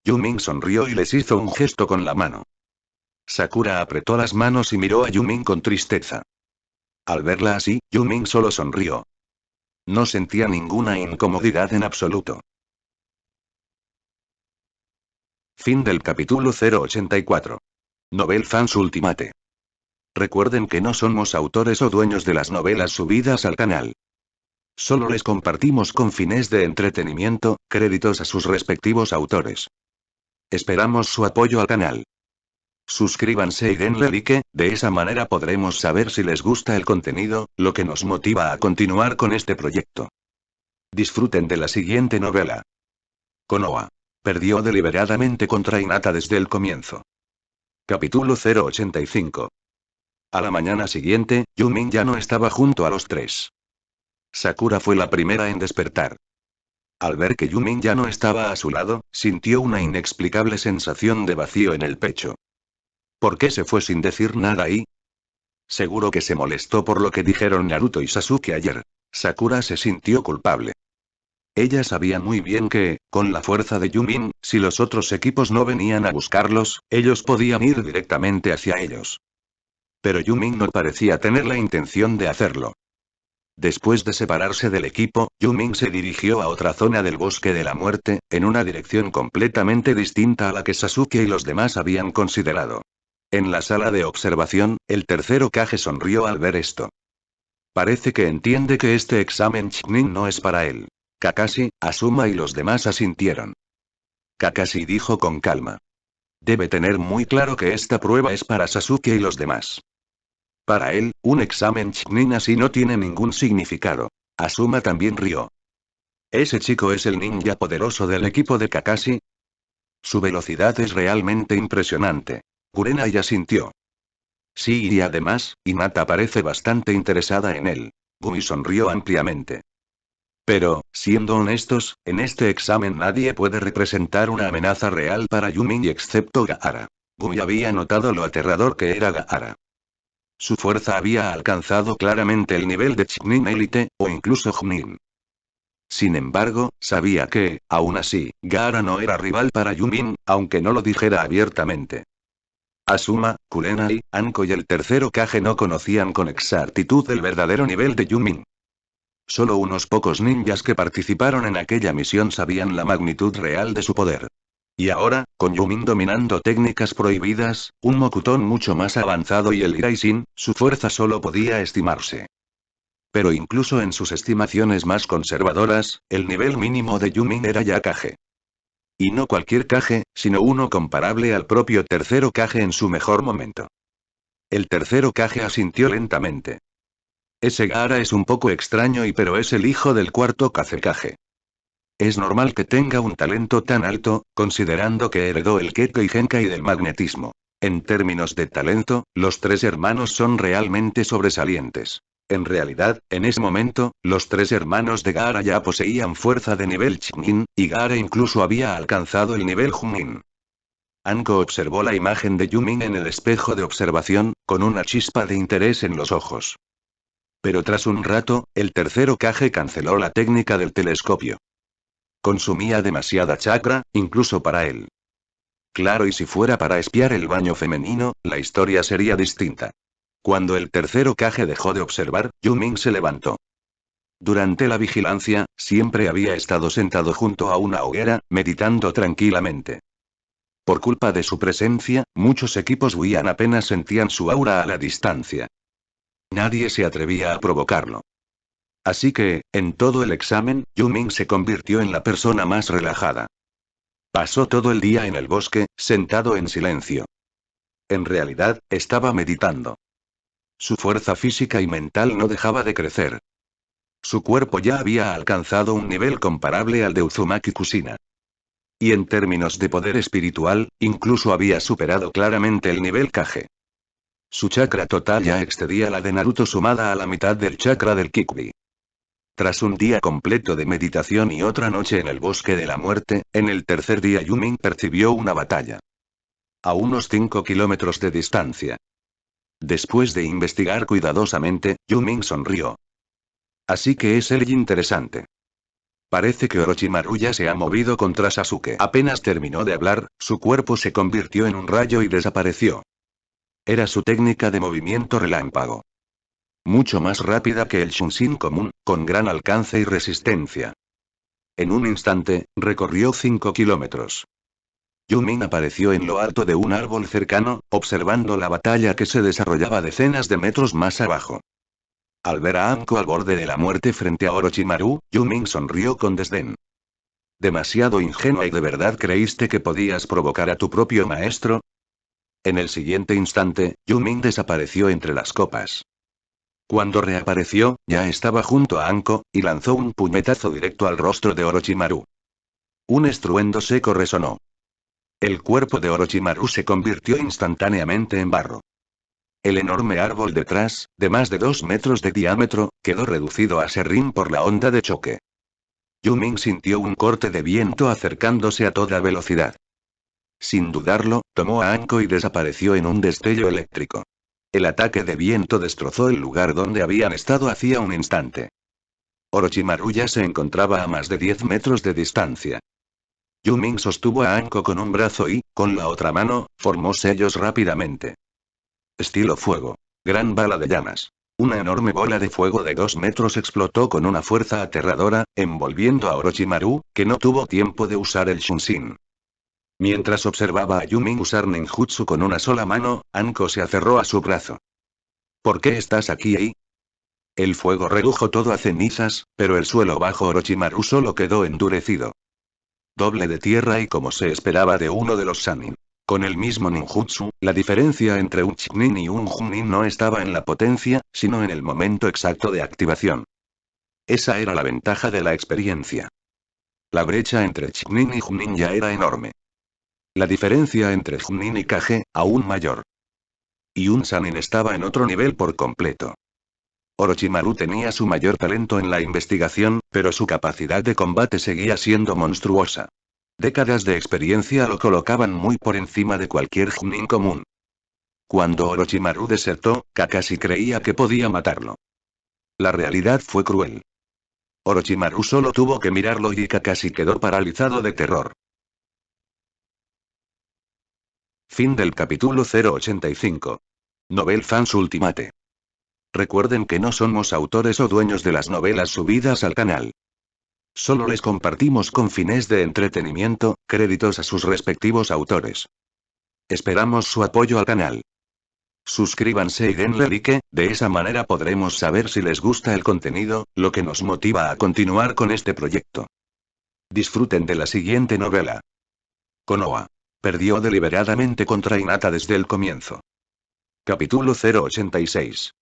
Yumin sonrió y les hizo un gesto con la mano. Sakura apretó las manos y miró a Yumin con tristeza. Al verla así, Yumin solo sonrió. No sentía ninguna incomodidad en absoluto. Fin del capítulo 084. Novel Fans Ultimate. Recuerden que no somos autores o dueños de las novelas subidas al canal. Solo les compartimos con fines de entretenimiento, créditos a sus respectivos autores. Esperamos su apoyo al canal. Suscríbanse y denle like, de esa manera podremos saber si les gusta el contenido, lo que nos motiva a continuar con este proyecto. Disfruten de la siguiente novela. Konoha. Perdió deliberadamente contra Hinata desde el comienzo. Capítulo 085. A la mañana siguiente, Yumin ya no estaba junto a los tres. Sakura fue la primera en despertar. Al ver que Yumin ya no estaba a su lado, sintió una inexplicable sensación de vacío en el pecho. ¿Por qué se fue sin decir nada ahí? Seguro que se molestó por lo que dijeron Naruto y Sasuke ayer. Sakura se sintió culpable. Ella sabía muy bien que, con la fuerza de Yumin, si los otros equipos no venían a buscarlos, ellos podían ir directamente hacia ellos. Pero Yumin no parecía tener la intención de hacerlo. Después de separarse del equipo, Yumin se dirigió a otra zona del bosque de la muerte, en una dirección completamente distinta a la que Sasuke y los demás habían considerado. En la sala de observación, el tercer Hokage sonrió al ver esto. Parece que entiende que este examen Chunin no es para él. Kakashi, Asuma y los demás asintieron. Kakashi dijo con calma. Debe tener muy claro que esta prueba es para Sasuke y los demás. Para él, un examen Chunin así no tiene ningún significado. Asuma también rió. ¿Ese chico es el ninja poderoso del equipo de Kakashi? Su velocidad es realmente impresionante. Kurenai asintió. Sí, y además, Hinata parece bastante interesada en él. Gumi sonrió ampliamente. Pero, siendo honestos, en este examen nadie puede representar una amenaza real para Yumin excepto Gaara. Gumi había notado lo aterrador que era Gaara. Su fuerza había alcanzado claramente el nivel de Chunin Elite, o incluso Chunin. Sin embargo, sabía que, aún así, Gaara no era rival para Yumin, aunque no lo dijera abiertamente. Asuma, Kurenai, Anko y el tercero Kage no conocían con exactitud el verdadero nivel de Yumin. Solo unos pocos ninjas que participaron en aquella misión sabían la magnitud real de su poder. Y ahora, con Yumin dominando técnicas prohibidas, un Mokuton mucho más avanzado y el Iraisin, su fuerza solo podía estimarse. Pero incluso en sus estimaciones más conservadoras, el nivel mínimo de Yumin era ya Kage. Y no cualquier Kage, sino uno comparable al propio tercero Kage en su mejor momento. El tercero Kage asintió lentamente. Ese Gaara es un poco extraño pero es el hijo del cuarto Kazekage. Es normal que tenga un talento tan alto, considerando que heredó el Kekkei Genkai del magnetismo. En términos de talento, los tres hermanos son realmente sobresalientes. En realidad, en ese momento, los tres hermanos de Gaara ya poseían fuerza de nivel Chunin, y Gaara incluso había alcanzado el nivel Junin. Anko observó la imagen de Yumin en el espejo de observación, con una chispa de interés en los ojos. Pero tras un rato, el tercero Kage canceló la técnica del telescopio. Consumía demasiada chakra, incluso para él. Claro, y si fuera para espiar el baño femenino, la historia sería distinta. Cuando el tercero Kage dejó de observar, Yumin se levantó. Durante la vigilancia, siempre había estado sentado junto a una hoguera, meditando tranquilamente. Por culpa de su presencia, muchos equipos huían apenas sentían su aura a la distancia. Nadie se atrevía a provocarlo. Así que, en todo el examen, Yumin se convirtió en la persona más relajada. Pasó todo el día en el bosque, sentado en silencio. En realidad, estaba meditando. Su fuerza física y mental no dejaba de crecer. Su cuerpo ya había alcanzado un nivel comparable al de Uzumaki Kushina. Y en términos de poder espiritual, incluso había superado claramente el nivel Kage. Su chakra total ya excedía la de Naruto sumada a la mitad del chakra del Kikubi. Tras un día completo de meditación y otra noche en el bosque de la muerte, en el tercer día Yumin percibió una batalla. A unos 5 kilómetros de distancia. Después de investigar cuidadosamente, Yumin sonrió. Así que es el interesante. Parece que Orochimaru ya se ha movido contra Sasuke. Apenas terminó de hablar, su cuerpo se convirtió en un rayo y desapareció. Era su técnica de movimiento relámpago. Mucho más rápida que el Shunshin común, con gran alcance y resistencia. En un instante, recorrió 5 kilómetros. Yumin apareció en lo alto de un árbol cercano, observando la batalla que se desarrollaba decenas de metros más abajo. Al ver a Anko al borde de la muerte frente a Orochimaru, Yumin sonrió con desdén. Demasiado ingenua y de verdad creíste que podías provocar a tu propio maestro. En el siguiente instante, Yumin desapareció entre las copas. Cuando reapareció, ya estaba junto a Anko, y lanzó un puñetazo directo al rostro de Orochimaru. Un estruendo seco resonó. El cuerpo de Orochimaru se convirtió instantáneamente en barro. El enorme árbol detrás, de más de 2 metros de diámetro, quedó reducido a serrín por la onda de choque. Yumin sintió un corte de viento acercándose a toda velocidad. Sin dudarlo, tomó a Anko y desapareció en un destello eléctrico. El ataque de viento destrozó el lugar donde habían estado hacía un instante. Orochimaru ya se encontraba a más de 10 metros de distancia. Yumin sostuvo a Anko con un brazo y, con la otra mano, formó sellos rápidamente. Estilo fuego. Gran bala de llamas. Una enorme bola de fuego de 2 metros explotó con una fuerza aterradora, envolviendo a Orochimaru, que no tuvo tiempo de usar el Shunshin. Mientras observaba a Yumin usar ninjutsu con una sola mano, Anko se aferró a su brazo. ¿Por qué estás aquí? El fuego redujo todo a cenizas, pero el suelo bajo Orochimaru solo quedó endurecido. Doble de tierra y como se esperaba de uno de los Sannin. Con el mismo ninjutsu, la diferencia entre un Chunin y un Junin no estaba en la potencia, sino en el momento exacto de activación. Esa era la ventaja de la experiencia. La brecha entre Chunin y Junin ya era enorme. La diferencia entre Junin y Kage, aún mayor. Y un Sannin estaba en otro nivel por completo. Orochimaru tenía su mayor talento en la investigación, pero su capacidad de combate seguía siendo monstruosa. Décadas de experiencia lo colocaban muy por encima de cualquier Chunin común. Cuando Orochimaru desertó, Kakashi creía que podía matarlo. La realidad fue cruel. Orochimaru solo tuvo que mirarlo y Kakashi quedó paralizado de terror. Fin del capítulo 085. Novel Fans Ultimate. Recuerden que no somos autores o dueños de las novelas subidas al canal. Solo les compartimos con fines de entretenimiento, créditos a sus respectivos autores. Esperamos su apoyo al canal. Suscríbanse y denle like, de esa manera podremos saber si les gusta el contenido, lo que nos motiva a continuar con este proyecto. Disfruten de la siguiente novela. Konoha. Perdió deliberadamente contra Hinata desde el comienzo. Capítulo 086.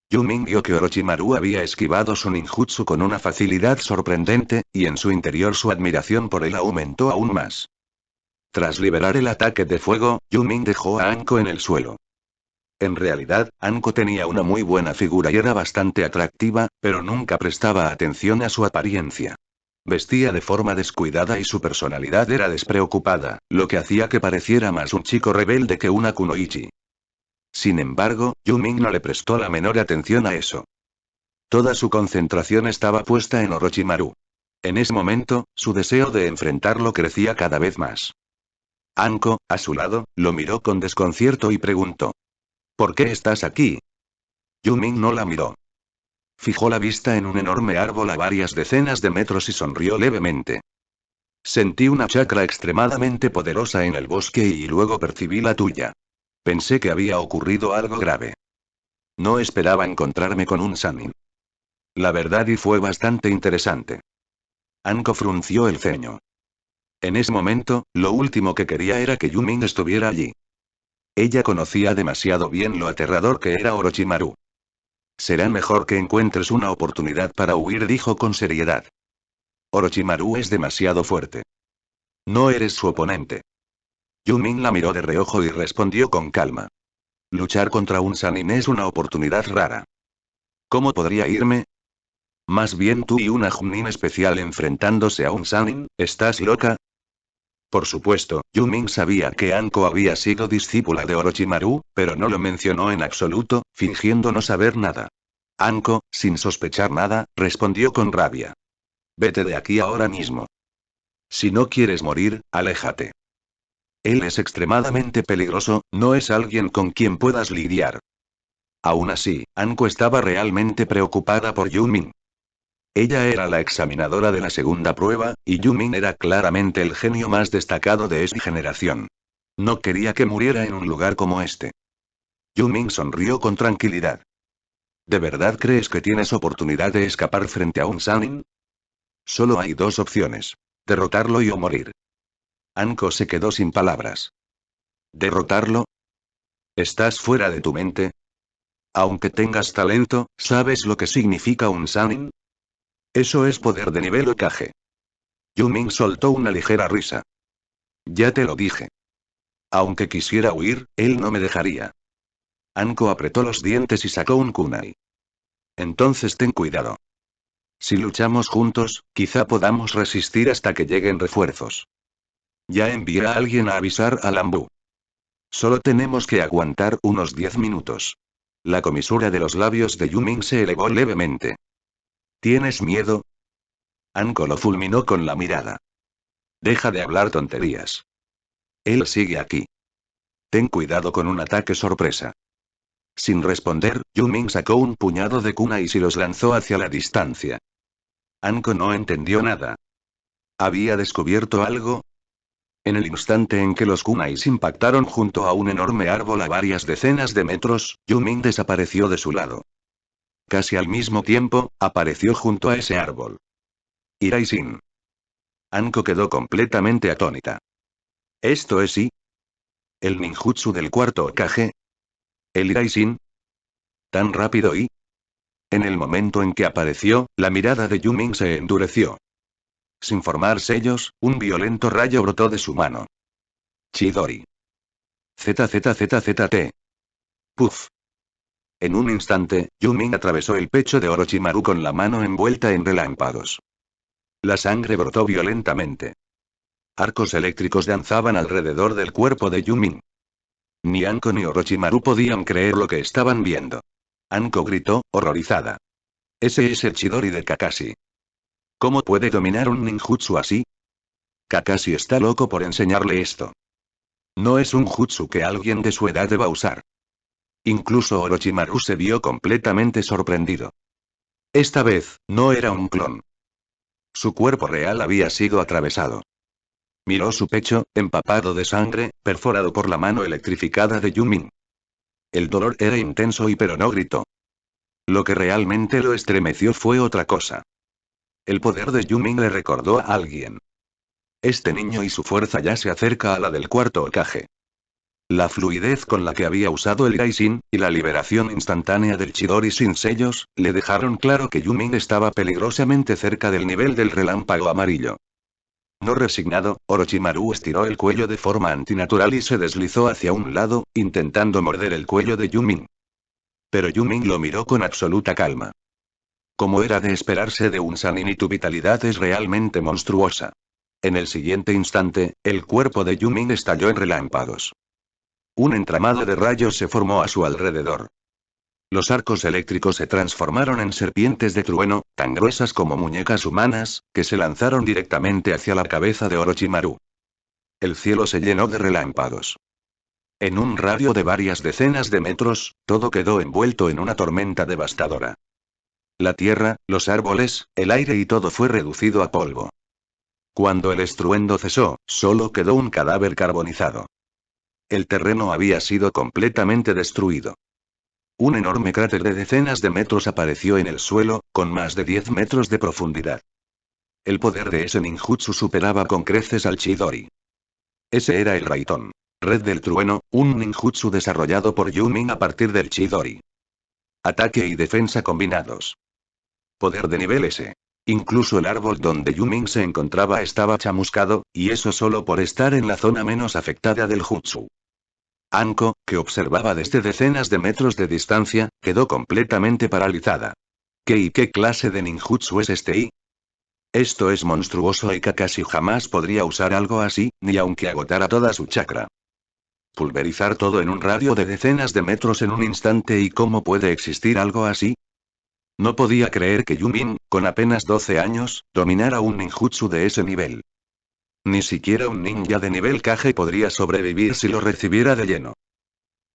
Yumin vio que Orochimaru había esquivado su ninjutsu con una facilidad sorprendente, y en su interior su admiración por él aumentó aún más. Tras liberar el ataque de fuego, Yumin dejó a Anko en el suelo. En realidad, Anko tenía una muy buena figura y era bastante atractiva, pero nunca prestaba atención a su apariencia. Vestía de forma descuidada y su personalidad era despreocupada, lo que hacía que pareciera más un chico rebelde que una kunoichi. Sin embargo, Yumin no le prestó la menor atención a eso. Toda su concentración estaba puesta en Orochimaru. En ese momento, su deseo de enfrentarlo crecía cada vez más. Anko, a su lado, lo miró con desconcierto y preguntó: ¿por qué estás aquí? Yumin no la miró. Fijó la vista en un enorme árbol a varias decenas de metros y sonrió levemente. Sentí una chakra extremadamente poderosa en el bosque y luego percibí la tuya. Pensé que había ocurrido algo grave. No esperaba encontrarme con un Sannin. La verdad y fue bastante interesante. Anko frunció el ceño. En ese momento, lo último que quería era que Yumin estuviera allí. Ella conocía demasiado bien lo aterrador que era Orochimaru. Será mejor que encuentres una oportunidad para huir, dijo con seriedad. Orochimaru es demasiado fuerte. No eres su oponente. Yumin la miró de reojo y respondió con calma. Luchar contra un Sannin es una oportunidad rara. ¿Cómo podría irme? Más bien tú y una Chunin especial enfrentándose a un Sannin, ¿estás loca? Por supuesto, Yumin sabía que Anko había sido discípula de Orochimaru, pero no lo mencionó en absoluto, fingiendo no saber nada. Anko, sin sospechar nada, respondió con rabia. Vete de aquí ahora mismo. Si no quieres morir, aléjate. Él es extremadamente peligroso, no es alguien con quien puedas lidiar. Aún así, Anko estaba realmente preocupada por Yumin. Ella era la examinadora de la segunda prueba, y Yumin era claramente el genio más destacado de esa generación. No quería que muriera en un lugar como este. Yumin sonrió con tranquilidad. ¿De verdad crees que tienes oportunidad de escapar frente a un Sannin? Solo hay dos opciones. Derrotarlo o morir. Anko se quedó sin palabras. ¿Derrotarlo? ¿Estás fuera de tu mente? Aunque tengas talento, ¿sabes lo que significa un Sannin? Eso es poder de nivel Hokage. Yumin soltó una ligera risa. Ya te lo dije. Aunque quisiera huir, él no me dejaría. Anko apretó los dientes y sacó un kunai. Entonces ten cuidado. Si luchamos juntos, quizá podamos resistir hasta que lleguen refuerzos. Ya envié a alguien a avisar a Lambu. Solo tenemos que aguantar unos 10 minutos. La comisura de los labios de Yumin se elevó levemente. ¿Tienes miedo? Anko lo fulminó con la mirada. Deja de hablar tonterías. Él sigue aquí. Ten cuidado con un ataque sorpresa. Sin responder, Yumin sacó un puñado de kunais y los lanzó hacia la distancia. Anko no entendió nada. ¿Había descubierto algo? En el instante en que los kunais impactaron junto a un enorme árbol a varias decenas de metros, Yumin desapareció de su lado. Casi al mismo tiempo, apareció junto a ese árbol. Iraisin. Anko quedó completamente atónita. ¿Esto es I? ¿El ninjutsu del cuarto Hokage? ¿El Iraisin? ¿Tan rápido y? En el momento en que apareció, la mirada de Yumin se endureció. Sin formar sellos, un violento rayo brotó de su mano. Chidori. ZZZZT. Puff. En un instante, Yumin atravesó el pecho de Orochimaru con la mano envuelta en relámpagos. La sangre brotó violentamente. Arcos eléctricos danzaban alrededor del cuerpo de Yumin. Ni Anko ni Orochimaru podían creer lo que estaban viendo. Anko gritó, horrorizada. Ese es el Chidori de Kakashi. ¿Cómo puede dominar un ninjutsu así? Kakashi está loco por enseñarle esto. No es un jutsu que alguien de su edad deba usar. Incluso Orochimaru se vio completamente sorprendido. Esta vez, no era un clon. Su cuerpo real había sido atravesado. Miró su pecho, empapado de sangre, perforado por la mano electrificada de Yumin. El dolor era intenso pero no gritó. Lo que realmente lo estremeció fue otra cosa. El poder de Yumin le recordó a alguien. Este niño y su fuerza ya se acerca a la del cuarto Hokage. La fluidez con la que había usado el Gaishin, y la liberación instantánea del Chidori sin sellos, le dejaron claro que Yumin estaba peligrosamente cerca del nivel del relámpago amarillo. No resignado, Orochimaru estiró el cuello de forma antinatural y se deslizó hacia un lado, intentando morder el cuello de Yumin. Pero Yumin lo miró con absoluta calma. Como era de esperarse de un Sannin, tu vitalidad es realmente monstruosa. En el siguiente instante, el cuerpo de Yumin estalló en relámpagos. Un entramado de rayos se formó a su alrededor. Los arcos eléctricos se transformaron en serpientes de trueno, tan gruesas como muñecas humanas, que se lanzaron directamente hacia la cabeza de Orochimaru. El cielo se llenó de relámpagos. En un radio de varias decenas de metros, todo quedó envuelto en una tormenta devastadora. La tierra, los árboles, el aire y todo fue reducido a polvo. Cuando el estruendo cesó, solo quedó un cadáver carbonizado. El terreno había sido completamente destruido. Un enorme cráter de decenas de metros apareció en el suelo, con más de 10 metros de profundidad. El poder de ese ninjutsu superaba con creces al Chidori. Ese era el Raitón. Red del Trueno, un ninjutsu desarrollado por Yumin a partir del Chidori. Ataque y defensa combinados. Poder de nivel S. Incluso el árbol donde Yumin se encontraba estaba chamuscado, y eso solo por estar en la zona menos afectada del jutsu. Anko, que observaba desde decenas de metros de distancia, quedó completamente paralizada. ¿Qué clase de ninjutsu es este? Esto es monstruoso y Kakashi jamás podría usar algo así, ni aunque agotara toda su chakra. Pulverizar todo en un radio de decenas de metros en un instante. ¿Y cómo puede existir algo así? No podía creer que Yumin, con apenas 12 años, dominara un ninjutsu de ese nivel. Ni siquiera un ninja de nivel Kage podría sobrevivir si lo recibiera de lleno.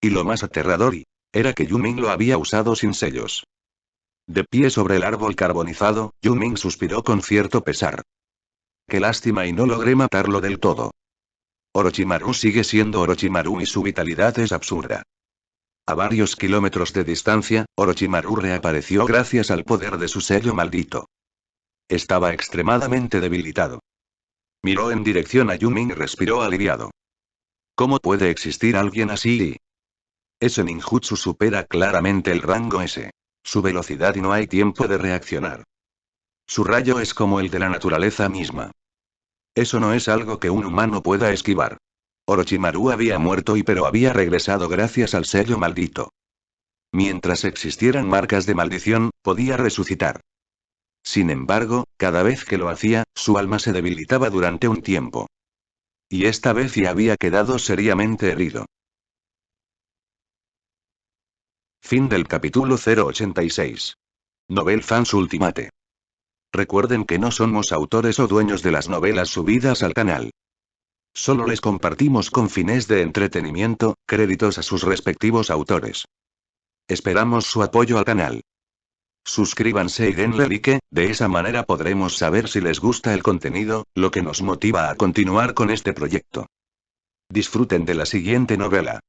Y lo más aterrador era que Yumin lo había usado sin sellos. De pie sobre el árbol carbonizado, Yumin suspiró con cierto pesar. Qué lástima y no logré matarlo del todo. Orochimaru sigue siendo Orochimaru y su vitalidad es absurda. A varios kilómetros de distancia, Orochimaru reapareció gracias al poder de su sello maldito. Estaba extremadamente debilitado. Miró en dirección a Yumin y respiró aliviado. ¿Cómo puede existir alguien así? Ese ninjutsu supera claramente el rango S. Su velocidad y no hay tiempo de reaccionar. Su rayo es como el de la naturaleza misma. Eso no es algo que un humano pueda esquivar. Orochimaru había muerto pero había regresado gracias al sello maldito. Mientras existieran marcas de maldición, podía resucitar. Sin embargo, cada vez que lo hacía, su alma se debilitaba durante un tiempo. Y esta vez ya había quedado seriamente herido. Fin del capítulo 086. Novel Fans Ultimate. Recuerden que no somos autores o dueños de las novelas subidas al canal. Solo les compartimos con fines de entretenimiento, créditos a sus respectivos autores. Esperamos su apoyo al canal. Suscríbanse y denle like, de esa manera podremos saber si les gusta el contenido, lo que nos motiva a continuar con este proyecto. Disfruten de la siguiente novela.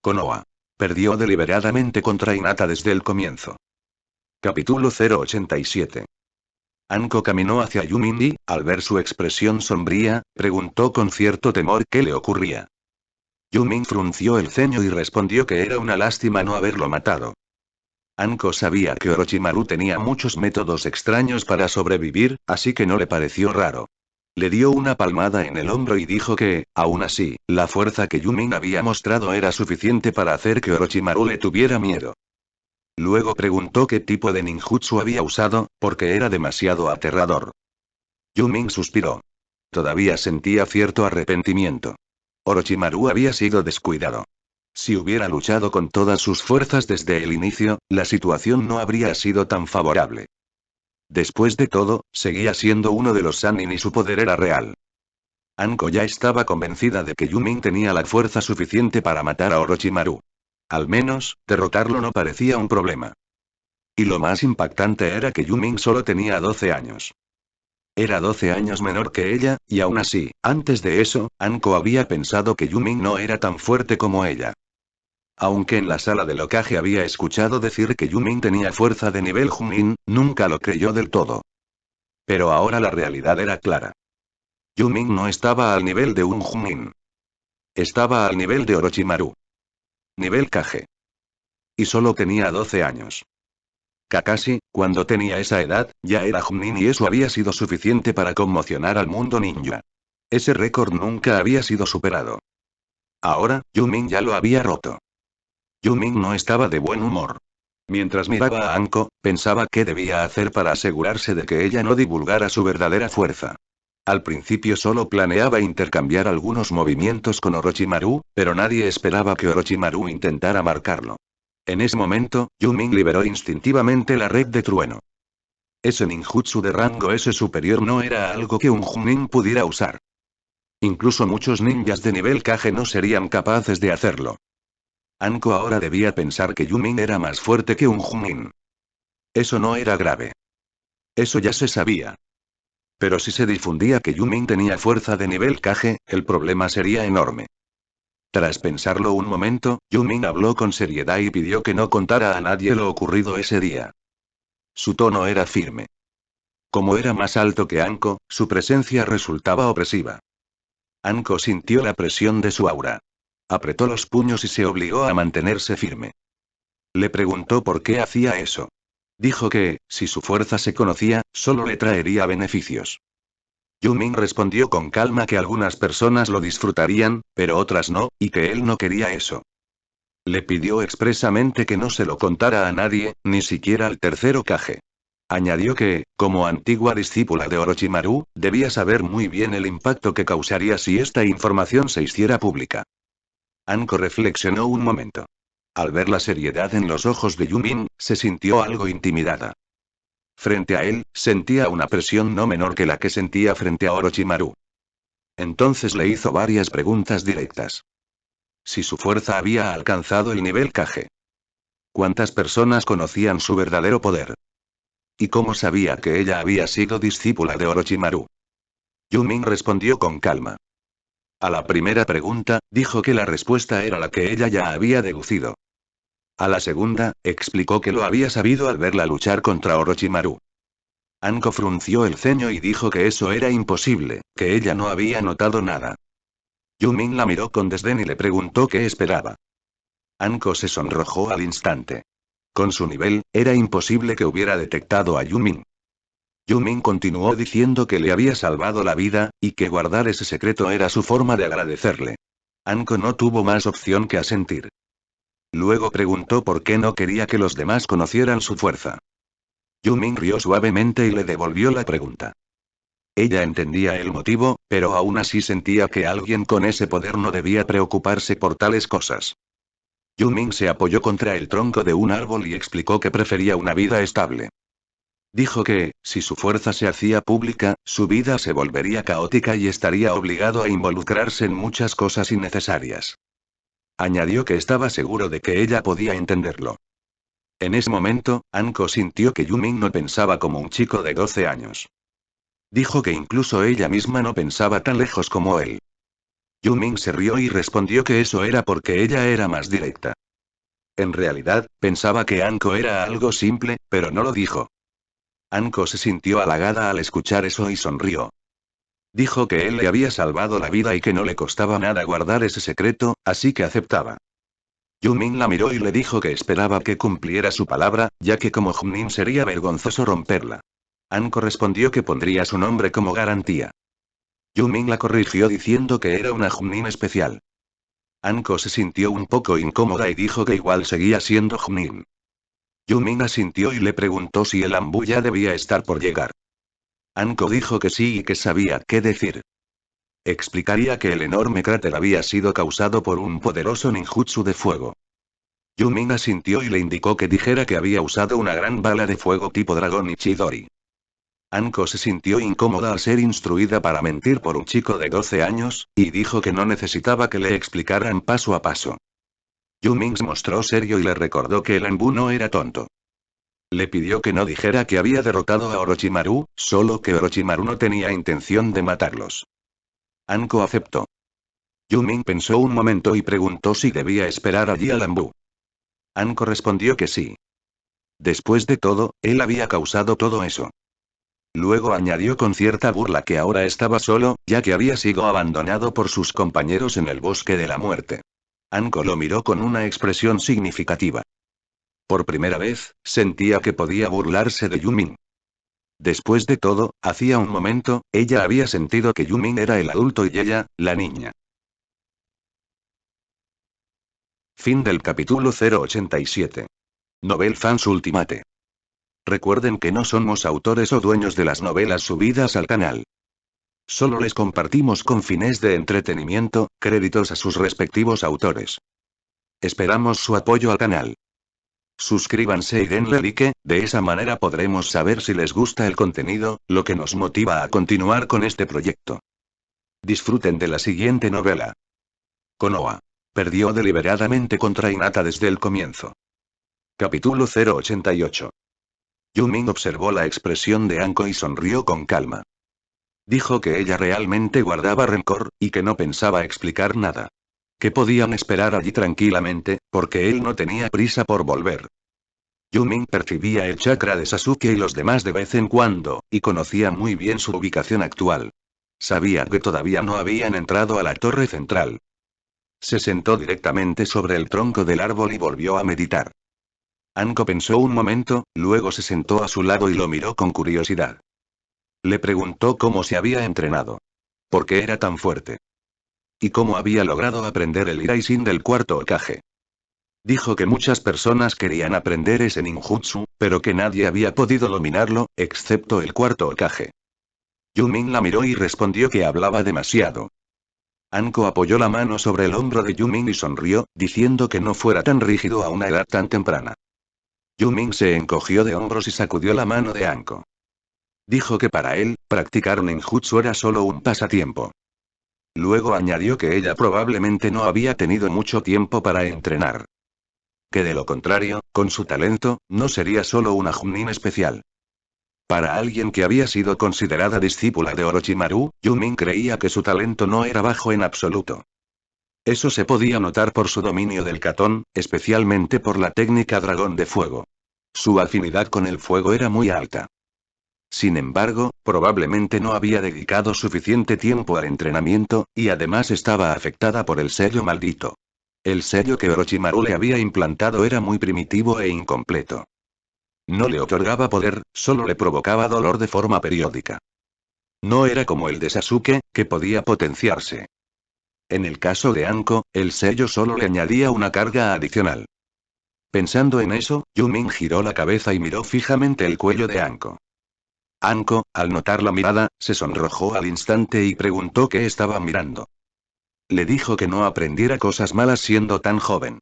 Konoha. Perdió deliberadamente contra Hinata desde el comienzo. Capítulo 087. Anko caminó hacia Yumin y, al ver su expresión sombría, preguntó con cierto temor qué le ocurría. Yumin frunció el ceño y respondió que era una lástima no haberlo matado. Anko sabía que Orochimaru tenía muchos métodos extraños para sobrevivir, así que no le pareció raro. Le dio una palmada en el hombro y dijo que, aún así, la fuerza que Yumin había mostrado era suficiente para hacer que Orochimaru le tuviera miedo. Luego preguntó qué tipo de ninjutsu había usado, porque era demasiado aterrador. Yumin suspiró. Todavía sentía cierto arrepentimiento. Orochimaru había sido descuidado. Si hubiera luchado con todas sus fuerzas desde el inicio, la situación no habría sido tan favorable. Después de todo, seguía siendo uno de los Sannin y su poder era real. Anko ya estaba convencida de que Yumin tenía la fuerza suficiente para matar a Orochimaru. Al menos, derrotarlo no parecía un problema. Y lo más impactante era que Yumin solo tenía 12 años. Era 12 años menor que ella, y aún así, antes de eso, Anko había pensado que Yumin no era tan fuerte como ella. Aunque en la sala del Hokage había escuchado decir que Yumin tenía fuerza de nivel Chunin, nunca lo creyó del todo. Pero ahora la realidad era clara. Yumin no estaba al nivel de un Chunin. Estaba al nivel de Orochimaru. Nivel Kage. Y solo tenía 12 años. Kakashi, cuando tenía esa edad, ya era Chunin y eso había sido suficiente para conmocionar al mundo ninja. Ese récord nunca había sido superado. Ahora, Yumin ya lo había roto. Yumin no estaba de buen humor. Mientras miraba a Anko, pensaba qué debía hacer para asegurarse de que ella no divulgara su verdadera fuerza. Al principio solo planeaba intercambiar algunos movimientos con Orochimaru, pero nadie esperaba que Orochimaru intentara marcarlo. En ese momento, Yumin liberó instintivamente la red de trueno. Ese ninjutsu de rango S superior no era algo que un Chunin pudiera usar. Incluso muchos ninjas de nivel Kage no serían capaces de hacerlo. Anko ahora debía pensar que Yumin era más fuerte que un Chunin. Eso no era grave. Eso ya se sabía. Pero si se difundía que Yumin tenía fuerza de nivel Kage, el problema sería enorme. Tras pensarlo un momento, Yumin habló con seriedad y pidió que no contara a nadie lo ocurrido ese día. Su tono era firme. Como era más alto que Anko, su presencia resultaba opresiva. Anko sintió la presión de su aura. Apretó los puños y se obligó a mantenerse firme. Le preguntó por qué hacía eso. Dijo que, si su fuerza se conocía, solo le traería beneficios. Yumin respondió con calma que algunas personas lo disfrutarían, pero otras no, y que él no quería eso. Le pidió expresamente que no se lo contara a nadie, ni siquiera al tercer Hokage. Añadió que, como antigua discípula de Orochimaru, debía saber muy bien el impacto que causaría si esta información se hiciera pública. Anko reflexionó un momento. Al ver la seriedad en los ojos de Yumin, se sintió algo intimidada. Frente a él, sentía una presión no menor que la que sentía frente a Orochimaru. Entonces le hizo varias preguntas directas. Si su fuerza había alcanzado el nivel Kage. ¿Cuántas personas conocían su verdadero poder? ¿Y cómo sabía que ella había sido discípula de Orochimaru? Yumin respondió con calma. A la primera pregunta, dijo que la respuesta era la que ella ya había deducido. A la segunda, explicó que lo había sabido al verla luchar contra Orochimaru. Anko frunció el ceño y dijo que eso era imposible, que ella no había notado nada. Yumin la miró con desdén y le preguntó qué esperaba. Anko se sonrojó al instante. Con su nivel, era imposible que hubiera detectado a Yumin. Yumin continuó diciendo que le había salvado la vida, y que guardar ese secreto era su forma de agradecerle. Anko no tuvo más opción que asentir. Luego preguntó por qué no quería que los demás conocieran su fuerza. Yumin rió suavemente y le devolvió la pregunta. Ella entendía el motivo, pero aún así sentía que alguien con ese poder no debía preocuparse por tales cosas. Yumin se apoyó contra el tronco de un árbol y explicó que prefería una vida estable. Dijo que, si su fuerza se hacía pública, su vida se volvería caótica y estaría obligado a involucrarse en muchas cosas innecesarias. Añadió que estaba seguro de que ella podía entenderlo. En ese momento, Anko sintió que Yumin no pensaba como un chico de 12 años. Dijo que incluso ella misma no pensaba tan lejos como él. Yumin se rió y respondió que eso era porque ella era más directa. En realidad, pensaba que Anko era algo simple, pero no lo dijo. Anko se sintió halagada al escuchar eso y sonrió. Dijo que él le había salvado la vida y que no le costaba nada guardar ese secreto, así que aceptaba. Yumin la miró y le dijo que esperaba que cumpliera su palabra, ya que como Chunin sería vergonzoso romperla. Anko respondió que pondría su nombre como garantía. Yumin la corrigió diciendo que era una Chunin especial. Anko se sintió un poco incómoda y dijo que igual seguía siendo Chunin. Yumin asintió y le preguntó si el Ambu ya debía estar por llegar. Anko dijo que sí y que sabía qué decir. Explicaría que el enorme cráter había sido causado por un poderoso ninjutsu de fuego. Yumin asintió y le indicó que dijera que había usado una gran bala de fuego tipo dragón Ichidori. Anko se sintió incómoda al ser instruida para mentir por un chico de 12 años, y dijo que no necesitaba que le explicaran paso a paso. Yuming se mostró serio y le recordó que el Embu no era tonto. Le pidió que no dijera que había derrotado a Orochimaru, solo que Orochimaru no tenía intención de matarlos. Anko aceptó. Yuming pensó un momento y preguntó si debía esperar allí al Embu. Anko respondió que sí. Después de todo, él había causado todo eso. Luego añadió con cierta burla que ahora estaba solo, ya que había sido abandonado por sus compañeros en el bosque de la muerte. Anko lo miró con una expresión significativa. Por primera vez, sentía que podía burlarse de Yuming. Después de todo, hacía un momento, ella había sentido que Yuming era el adulto y ella, la niña. Fin del capítulo 087. Novel Fans Ultimate. Recuerden que no somos autores o dueños de las novelas subidas al canal. Solo les compartimos con fines de entretenimiento, créditos a sus respectivos autores. Esperamos su apoyo al canal. Suscríbanse y denle like, de esa manera podremos saber si les gusta el contenido, lo que nos motiva a continuar con este proyecto. Disfruten de la siguiente novela. Konoha. Perdió deliberadamente contra Hinata desde el comienzo. Capítulo 088. Yuming observó la expresión de Anko y sonrió con calma. Dijo que ella realmente guardaba rencor, y que no pensaba explicar nada. Que podían esperar allí tranquilamente, porque él no tenía prisa por volver. Yuming percibía el chakra de Sasuke y los demás de vez en cuando, y conocía muy bien su ubicación actual. Sabía que todavía no habían entrado a la torre central. Se sentó directamente sobre el tronco del árbol y volvió a meditar. Anko pensó un momento, luego se sentó a su lado y lo miró con curiosidad. Le preguntó cómo se había entrenado. ¿Por qué era tan fuerte? ¿Y cómo había logrado aprender el Iraishin del cuarto Hokage? Dijo que muchas personas querían aprender ese ninjutsu, pero que nadie había podido dominarlo, excepto el cuarto Hokage. Yuming la miró y respondió que hablaba demasiado. Anko apoyó la mano sobre el hombro de Yuming y sonrió, diciendo que no fuera tan rígido a una edad tan temprana. Yuming se encogió de hombros y sacudió la mano de Anko. Dijo que para él, practicar ninjutsu era solo un pasatiempo. Luego añadió que ella probablemente no había tenido mucho tiempo para entrenar. Que de lo contrario, con su talento, no sería solo una Chunin especial. Para alguien que había sido considerada discípula de Orochimaru, Yuming creía que su talento no era bajo en absoluto. Eso se podía notar por su dominio del Katón, especialmente por la técnica dragón de fuego. Su afinidad con el fuego era muy alta. Sin embargo, probablemente no había dedicado suficiente tiempo al entrenamiento, y además estaba afectada por el sello maldito. El sello que Orochimaru le había implantado era muy primitivo e incompleto. No le otorgaba poder, solo le provocaba dolor de forma periódica. No era como el de Sasuke, que podía potenciarse. En el caso de Anko, el sello solo le añadía una carga adicional. Pensando en eso, Yuming giró la cabeza y miró fijamente el cuello de Anko. Anko, al notar la mirada, se sonrojó al instante y preguntó qué estaba mirando. Le dijo que no aprendiera cosas malas siendo tan joven.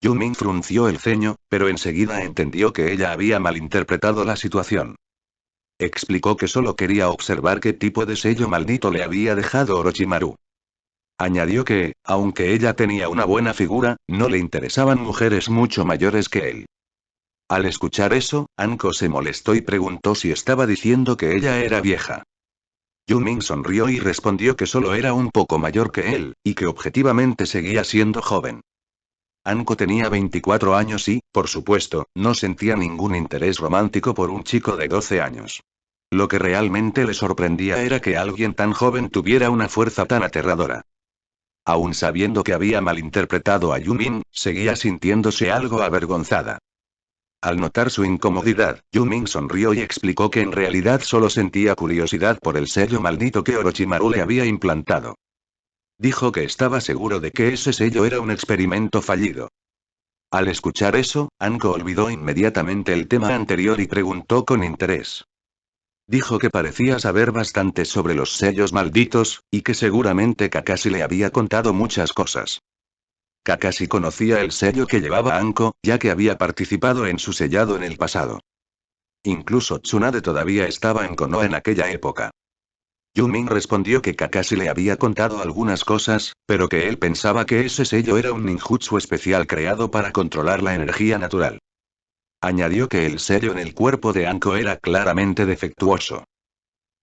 Yuming frunció el ceño, pero enseguida entendió que ella había malinterpretado la situación. Explicó que solo quería observar qué tipo de sello maldito le había dejado Orochimaru. Añadió que, aunque ella tenía una buena figura, no le interesaban mujeres mucho mayores que él. Al escuchar eso, Anko se molestó y preguntó si estaba diciendo que ella era vieja. Yuming sonrió y respondió que solo era un poco mayor que él, y que objetivamente seguía siendo joven. Anko tenía 24 años y, por supuesto, no sentía ningún interés romántico por un chico de 12 años. Lo que realmente le sorprendía era que alguien tan joven tuviera una fuerza tan aterradora. Aun sabiendo que había malinterpretado a Yuming, seguía sintiéndose algo avergonzada. Al notar su incomodidad, Yuming sonrió y explicó que en realidad solo sentía curiosidad por el sello maldito que Orochimaru le había implantado. Dijo que estaba seguro de que ese sello era un experimento fallido. Al escuchar eso, Anko olvidó inmediatamente el tema anterior y preguntó con interés. Dijo que parecía saber bastante sobre los sellos malditos, y que seguramente Kakashi le había contado muchas cosas. Kakashi conocía el sello que llevaba Anko, ya que había participado en su sellado en el pasado. Incluso Tsunade todavía estaba en Konoha en aquella época. Yumin respondió que Kakashi le había contado algunas cosas, pero que él pensaba que ese sello era un ninjutsu especial creado para controlar la energía natural. Añadió que el sello en el cuerpo de Anko era claramente defectuoso.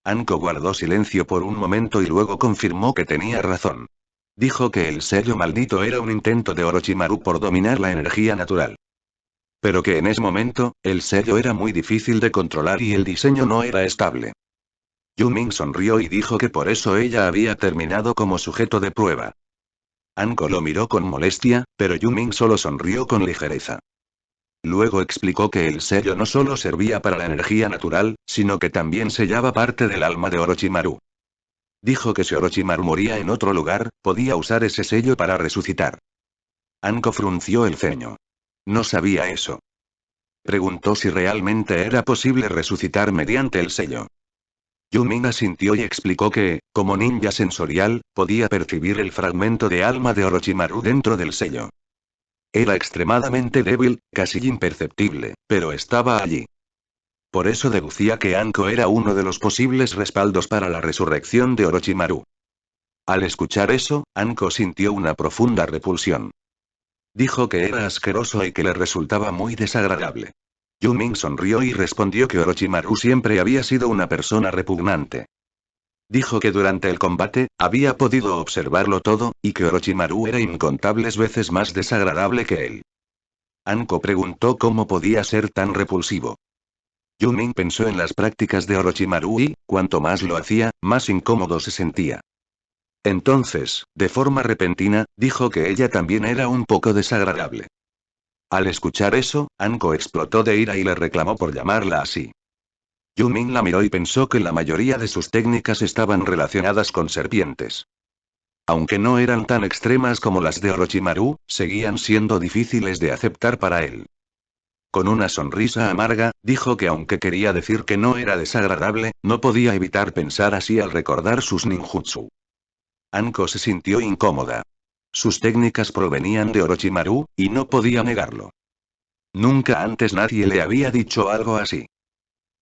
Anko guardó silencio por un momento y luego confirmó que tenía razón. Dijo que el sello maldito era un intento de Orochimaru por dominar la energía natural. Pero que en ese momento, el sello era muy difícil de controlar y el diseño no era estable. Yumin sonrió y dijo que por eso ella había terminado como sujeto de prueba. Anko lo miró con molestia, pero Yumin solo sonrió con ligereza. Luego explicó que el sello no solo servía para la energía natural, sino que también sellaba parte del alma de Orochimaru. Dijo que si Orochimaru moría en otro lugar, podía usar ese sello para resucitar. Anko frunció el ceño. No sabía eso. Preguntó si realmente era posible resucitar mediante el sello. Yumin asintió y explicó que, como ninja sensorial, podía percibir el fragmento de alma de Orochimaru dentro del sello. Era extremadamente débil, casi imperceptible, pero estaba allí. Por eso deducía que Anko era uno de los posibles respaldos para la resurrección de Orochimaru. Al escuchar eso, Anko sintió una profunda repulsión. Dijo que era asqueroso y que le resultaba muy desagradable. Yumin sonrió y respondió que Orochimaru siempre había sido una persona repugnante. Dijo que durante el combate, había podido observarlo todo, y que Orochimaru era incontables veces más desagradable que él. Anko preguntó cómo podía ser tan repulsivo. Yumin pensó en las prácticas de Orochimaru y, cuanto más lo hacía, más incómodo se sentía. Entonces, de forma repentina, dijo que ella también era un poco desagradable. Al escuchar eso, Anko explotó de ira y le reclamó por llamarla así. Yumin la miró y pensó que la mayoría de sus técnicas estaban relacionadas con serpientes. Aunque no eran tan extremas como las de Orochimaru, seguían siendo difíciles de aceptar para él. Con una sonrisa amarga, dijo que aunque quería decir que no era desagradable, no podía evitar pensar así al recordar sus ninjutsu. Anko se sintió incómoda. Sus técnicas provenían de Orochimaru, y no podía negarlo. Nunca antes nadie le había dicho algo así.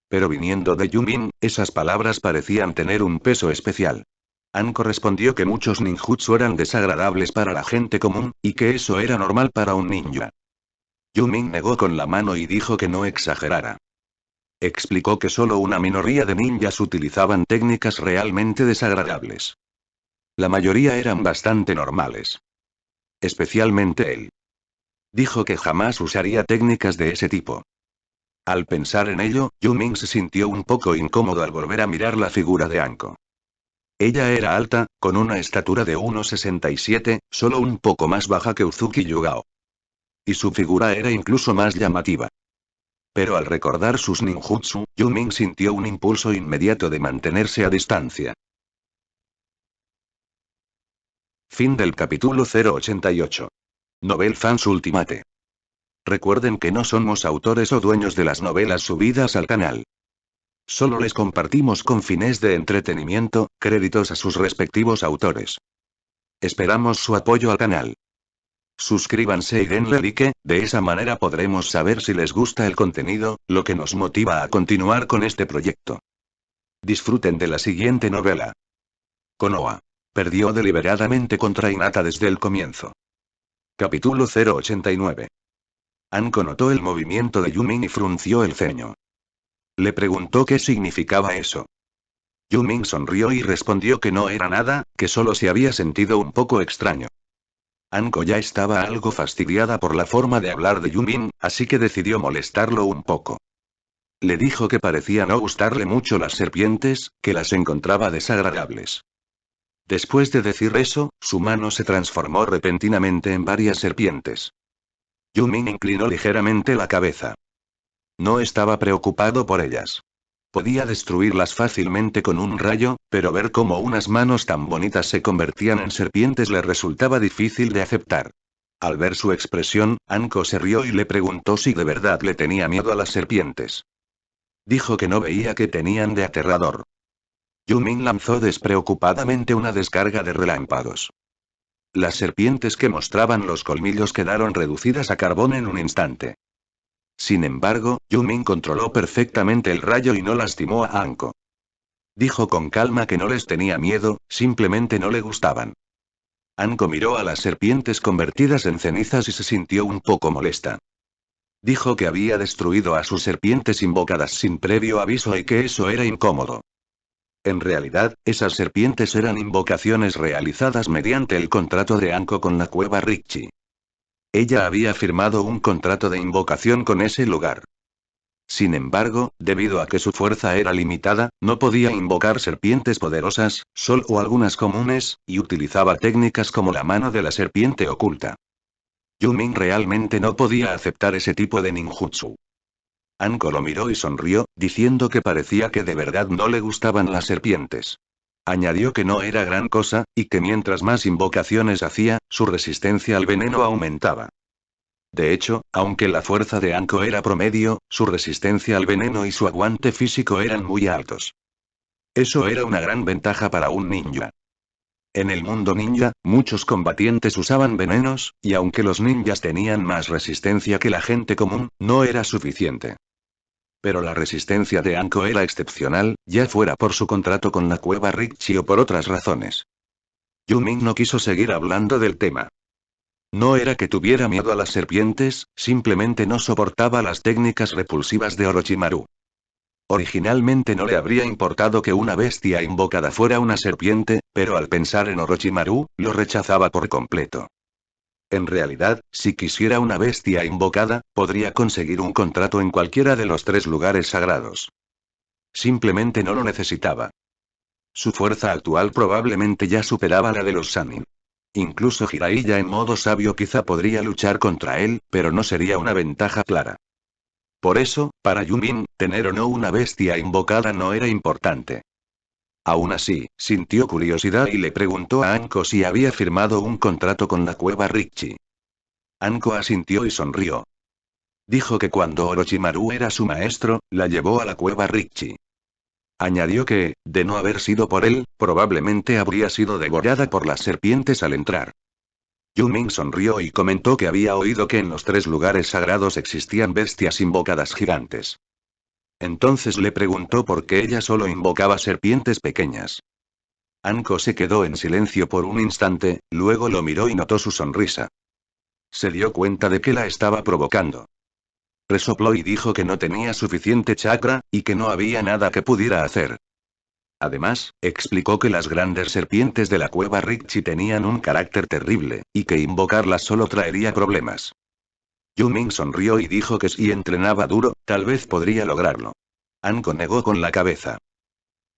Pero viniendo de Yumin, esas palabras parecían tener un peso especial. Anko respondió que muchos ninjutsu eran desagradables para la gente común, y que eso era normal para un ninja. Yumin negó con la mano y dijo que no exagerara. Explicó que solo una minoría de ninjas utilizaban técnicas realmente desagradables. La mayoría eran bastante normales. Especialmente él. Dijo que jamás usaría técnicas de ese tipo. Al pensar en ello, Yumin se sintió un poco incómodo al volver a mirar la figura de Anko. Ella era alta, con una estatura de 1,67, solo un poco más baja que Uzuki Yugao. Y su figura era incluso más llamativa. Pero al recordar sus ninjutsu, Yumin sintió un impulso inmediato de mantenerse a distancia. Fin del capítulo 088. Novel Fans Ultimate. Recuerden que no somos autores o dueños de las novelas subidas al canal. Solo les compartimos con fines de entretenimiento, créditos a sus respectivos autores. Esperamos su apoyo al canal. Suscríbanse y denle like, de esa manera podremos saber si les gusta el contenido, lo que nos motiva a continuar con este proyecto. Disfruten de la siguiente novela. Konoha. Perdió deliberadamente contra Hinata desde el comienzo. Capítulo 089. Anko notó el movimiento de Yumin y frunció el ceño. Le preguntó qué significaba eso. Yumin sonrió y respondió que no era nada, que solo se había sentido un poco extraño. Anko ya estaba algo fastidiada por la forma de hablar de Yumin, así que decidió molestarlo un poco. Le dijo que parecía no gustarle mucho las serpientes, que las encontraba desagradables. Después de decir eso, su mano se transformó repentinamente en varias serpientes. Yumin inclinó ligeramente la cabeza. No estaba preocupado por ellas. Podía destruirlas fácilmente con un rayo, pero ver cómo unas manos tan bonitas se convertían en serpientes le resultaba difícil de aceptar. Al ver su expresión, Anko se rió y le preguntó si de verdad le tenía miedo a las serpientes. Dijo que no veía qué tenían de aterrador. Yumin lanzó despreocupadamente una descarga de relámpagos. Las serpientes que mostraban los colmillos quedaron reducidas a carbón en un instante. Sin embargo, Yumin controló perfectamente el rayo y no lastimó a Anko. Dijo con calma que no les tenía miedo, simplemente no le gustaban. Anko miró a las serpientes convertidas en cenizas y se sintió un poco molesta. Dijo que había destruido a sus serpientes invocadas sin previo aviso y que eso era incómodo. En realidad, esas serpientes eran invocaciones realizadas mediante el contrato de Anko con la cueva Ricci. Ella había firmado un contrato de invocación con ese lugar. Sin embargo, debido a que su fuerza era limitada, no podía invocar serpientes poderosas, solo algunas comunes, y utilizaba técnicas como la mano de la serpiente oculta. Yumin realmente no podía aceptar ese tipo de ninjutsu. Anko lo miró y sonrió, diciendo que parecía que de verdad no le gustaban las serpientes. Añadió que no era gran cosa, y que mientras más invocaciones hacía, su resistencia al veneno aumentaba. De hecho, aunque la fuerza de Anko era promedio, su resistencia al veneno y su aguante físico eran muy altos. Eso era una gran ventaja para un ninja. En el mundo ninja, muchos combatientes usaban venenos, y aunque los ninjas tenían más resistencia que la gente común, no era suficiente. Pero la resistencia de Anko era excepcional, ya fuera por su contrato con la cueva Ricci o por otras razones. Yumin no quiso seguir hablando del tema. No era que tuviera miedo a las serpientes, simplemente no soportaba las técnicas repulsivas de Orochimaru. Originalmente no le habría importado que una bestia invocada fuera una serpiente, pero al pensar en Orochimaru, lo rechazaba por completo. En realidad, si quisiera una bestia invocada, podría conseguir un contrato en cualquiera de los 3 lugares sagrados. Simplemente no lo necesitaba. Su fuerza actual probablemente ya superaba la de los Sannin. Incluso Jiraiya en modo sabio quizá podría luchar contra él, pero no sería una ventaja clara. Por eso, para Yumin, tener o no una bestia invocada no era importante. Aún así, sintió curiosidad y le preguntó a Anko si había firmado un contrato con la cueva Ricci. Anko asintió y sonrió. Dijo que cuando Orochimaru era su maestro, la llevó a la cueva Ricci. Añadió que, de no haber sido por él, probablemente habría sido devorada por las serpientes al entrar. Yumin sonrió y comentó que había oído que en los 3 lugares sagrados existían bestias invocadas gigantes. Entonces le preguntó por qué ella solo invocaba serpientes pequeñas. Anko se quedó en silencio por un instante, luego lo miró y notó su sonrisa. Se dio cuenta de que la estaba provocando. Resopló y dijo que no tenía suficiente chakra, y que no había nada que pudiera hacer. Además, explicó que las grandes serpientes de la cueva Ricci tenían un carácter terrible, y que invocarlas solo traería problemas. Yumin sonrió y dijo que si entrenaba duro, tal vez podría lograrlo. Anko negó con la cabeza.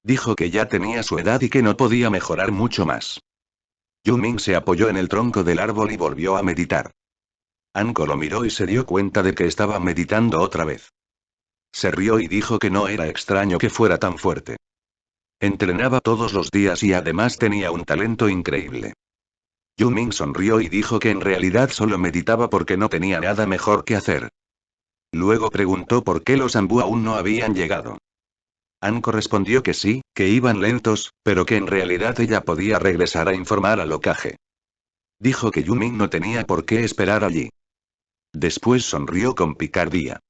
Dijo que ya tenía su edad y que no podía mejorar mucho más. Yumin se apoyó en el tronco del árbol y volvió a meditar. Anko lo miró y se dio cuenta de que estaba meditando otra vez. Se rió y dijo que no era extraño que fuera tan fuerte. Entrenaba todos los días y además tenía un talento increíble. Yumin sonrió y dijo que en realidad solo meditaba porque no tenía nada mejor que hacer. Luego preguntó por qué los Anbu aún no habían llegado. Anko respondió que sí, que iban lentos, pero que en realidad ella podía regresar a informar al Hokage. Dijo que Yumin no tenía por qué esperar allí. Después sonrió con picardía.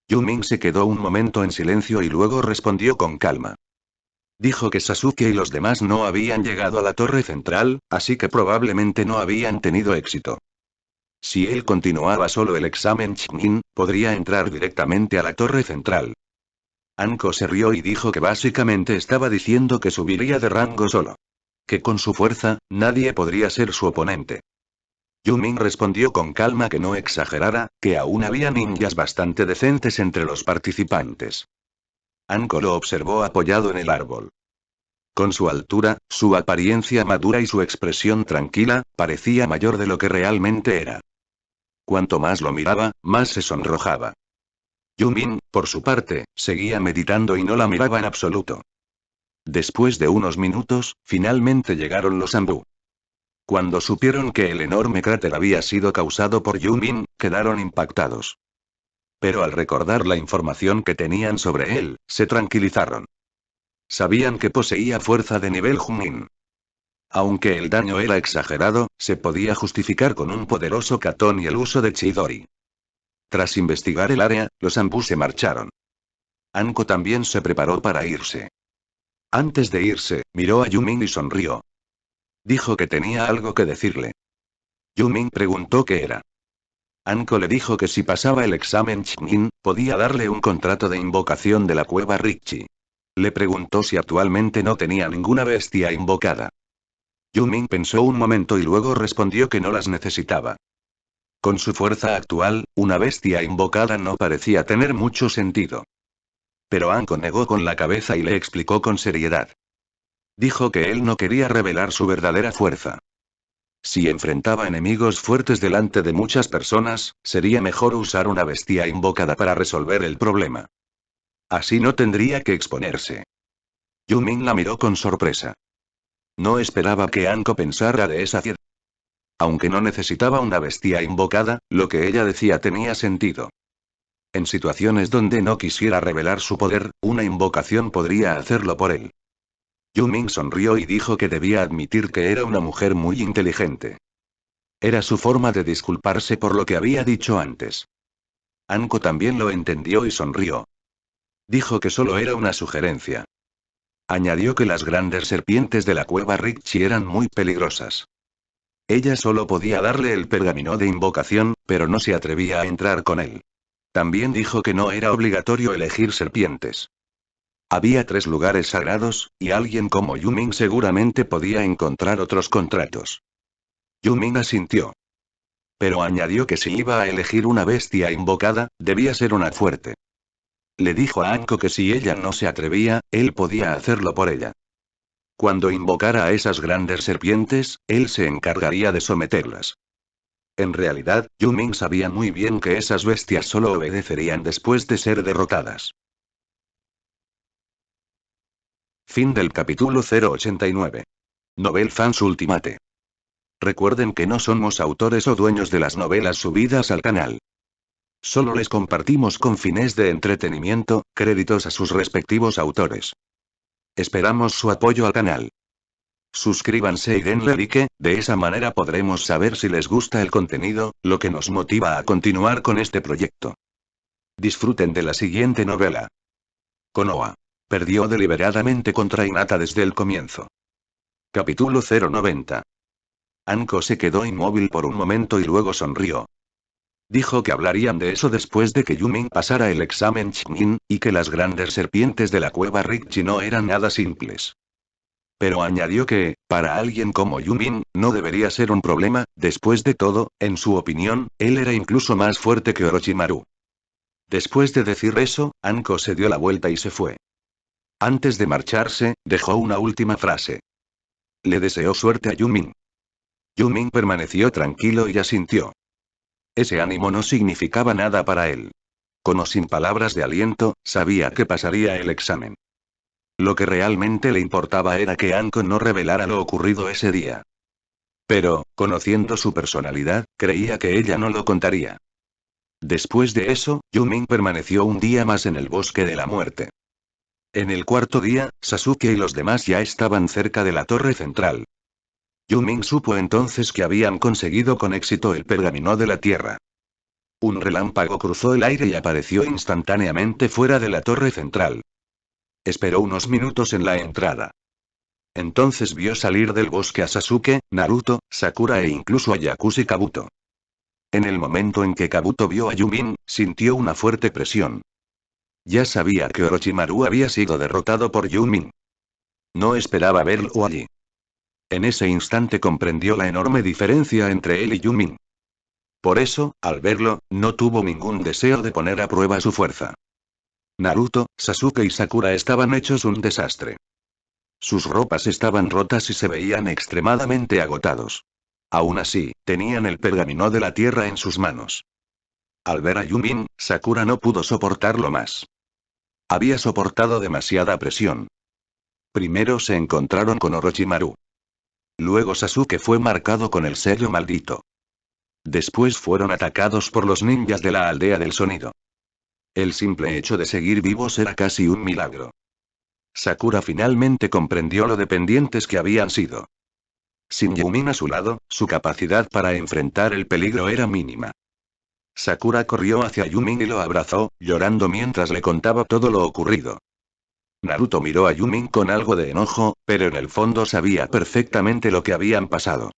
Yumin se quedó un momento en silencio y luego respondió con calma. Dijo que Sasuke y los demás no habían llegado a la torre central, así que probablemente no habían tenido éxito. Si él continuaba solo el examen Chunin, podría entrar directamente a la torre central. Anko se rió y dijo que básicamente estaba diciendo que subiría de rango solo. Que con su fuerza, nadie podría ser su oponente. Yumin respondió con calma que no exagerara, que aún había ninjas bastante decentes entre los participantes. Anko lo observó apoyado en el árbol. Con su altura, su apariencia madura y su expresión tranquila, parecía mayor de lo que realmente era. Cuanto más lo miraba, más se sonrojaba. Yumin, por su parte, seguía meditando y no la miraba en absoluto. Después de unos minutos, finalmente llegaron los Anbu. Cuando supieron que el enorme cráter había sido causado por Yumin, quedaron impactados. Pero al recordar la información que tenían sobre él, se tranquilizaron. Sabían que poseía fuerza de nivel Chunin. Aunque el daño era exagerado, se podía justificar con un poderoso Katon y el uso de Chidori. Tras investigar el área, los Anbu se marcharon. Anko también se preparó para irse. Antes de irse, miró a Yumin y sonrió. Dijo que tenía algo que decirle. Yumin preguntó qué era. Anko le dijo que si pasaba el examen Chunin, podía darle un contrato de invocación de la cueva Ricci. Le preguntó si actualmente no tenía ninguna bestia invocada. Yumin pensó un momento y luego respondió que no las necesitaba. Con su fuerza actual, una bestia invocada no parecía tener mucho sentido. Pero Anko negó con la cabeza y le explicó con seriedad. Dijo que él no quería revelar su verdadera fuerza. Si enfrentaba enemigos fuertes delante de muchas personas, sería mejor usar una bestia invocada para resolver el problema. Así no tendría que exponerse. Yumin la miró con sorpresa. No esperaba que Anko pensara de esa manera. Aunque no necesitaba una bestia invocada, lo que ella decía tenía sentido. En situaciones donde no quisiera revelar su poder, una invocación podría hacerlo por él. Yumin sonrió y dijo que debía admitir que era una mujer muy inteligente. Era su forma de disculparse por lo que había dicho antes. Anko también lo entendió y sonrió. Dijo que solo era una sugerencia. Añadió que las grandes serpientes de la cueva Ricci eran muy peligrosas. Ella solo podía darle el pergamino de invocación, pero no se atrevía a entrar con él. También dijo que no era obligatorio elegir serpientes. Había 3 lugares sagrados, y alguien como Yumin seguramente podía encontrar otros contratos. Yumin asintió. Pero añadió que si iba a elegir una bestia invocada, debía ser una fuerte. Le dijo a Anko que si ella no se atrevía, él podía hacerlo por ella. Cuando invocara a esas grandes serpientes, él se encargaría de someterlas. En realidad, Yumin sabía muy bien que esas bestias solo obedecerían después de ser derrotadas. Fin del capítulo 089. Novel Fans Ultimate. Recuerden que no somos autores o dueños de las novelas subidas al canal. Solo les compartimos con fines de entretenimiento, créditos a sus respectivos autores. Esperamos su apoyo al canal. Suscríbanse y denle like, de esa manera podremos saber si les gusta el contenido, lo que nos motiva a continuar con este proyecto. Disfruten de la siguiente novela. Konoha. Perdió deliberadamente contra Hinata desde el comienzo. Capítulo 090. Anko se quedó inmóvil por un momento y luego sonrió. Dijo que hablarían de eso después de que Yumin pasara el examen Chunin, y que las grandes serpientes de la cueva Ricci no eran nada simples. Pero añadió que, para alguien como Yumin, no debería ser un problema, después de todo, en su opinión, él era incluso más fuerte que Orochimaru. Después de decir eso, Anko se dio la vuelta y se fue. Antes de marcharse, dejó una última frase. Le deseó suerte a Yumin. Yumin permaneció tranquilo y asintió. Ese ánimo no significaba nada para él. Con o sin palabras de aliento, sabía que pasaría el examen. Lo que realmente le importaba era que Anko no revelara lo ocurrido ese día. Pero, conociendo su personalidad, creía que ella no lo contaría. Después de eso, Yumin permaneció un día más en el bosque de la muerte. En el 4.º día, Sasuke y los demás ya estaban cerca de la torre central. Yumin supo entonces que habían conseguido con éxito el pergamino de la tierra. Un relámpago cruzó el aire y apareció instantáneamente fuera de la torre central. Esperó unos minutos en la entrada. Entonces vio salir del bosque a Sasuke, Naruto, Sakura e incluso a Yakushi Kabuto. En el momento en que Kabuto vio a Yumin, sintió una fuerte presión. Ya sabía que Orochimaru había sido derrotado por Yumin. No esperaba verlo allí. En ese instante comprendió la enorme diferencia entre él y Yumin. Por eso, al verlo, no tuvo ningún deseo de poner a prueba su fuerza. Naruto, Sasuke y Sakura estaban hechos un desastre. Sus ropas estaban rotas y se veían extremadamente agotados. Aún así, tenían el pergamino de la tierra en sus manos. Al ver a Yumin, Sakura no pudo soportarlo más. Había soportado demasiada presión. Primero se encontraron con Orochimaru. Luego Sasuke fue marcado con el sello maldito. Después fueron atacados por los ninjas de la aldea del sonido. El simple hecho de seguir vivos era casi un milagro. Sakura finalmente comprendió lo dependientes que habían sido. Sin Yumin a su lado, su capacidad para enfrentar el peligro era mínima. Sakura corrió hacia Yumin y lo abrazó, llorando mientras le contaba todo lo ocurrido. Naruto miró a Yumin con algo de enojo, pero en el fondo sabía perfectamente lo que habían pasado.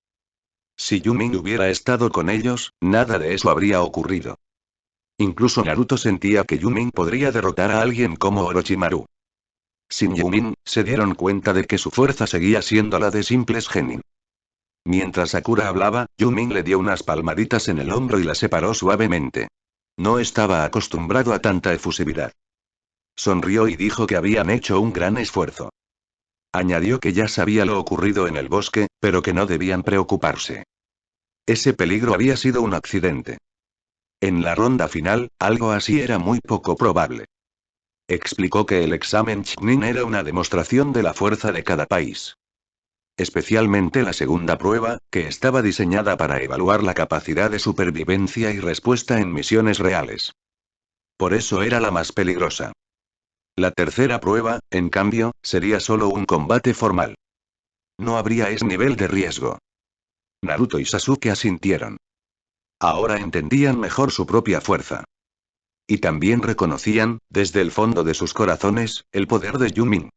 Si Yumin hubiera estado con ellos, nada de eso habría ocurrido. Incluso Naruto sentía que Yumin podría derrotar a alguien como Orochimaru. Sin Yumin, se dieron cuenta de que su fuerza seguía siendo la de simples genin. Mientras Sakura hablaba, Yumin le dio unas palmaditas en el hombro y la separó suavemente. No estaba acostumbrado a tanta efusividad. Sonrió y dijo que habían hecho un gran esfuerzo. Añadió que ya sabía lo ocurrido en el bosque, pero que no debían preocuparse. Ese peligro había sido un accidente. En la ronda final, algo así era muy poco probable. Explicó que el examen Chunin era una demostración de la fuerza de cada país. Especialmente la segunda prueba, que estaba diseñada para evaluar la capacidad de supervivencia y respuesta en misiones reales. Por eso era la más peligrosa. La tercera prueba, en cambio, sería solo un combate formal. No habría ese nivel de riesgo. Naruto y Sasuke asintieron. Ahora entendían mejor su propia fuerza. Y también reconocían, desde el fondo de sus corazones, el poder de Yumin.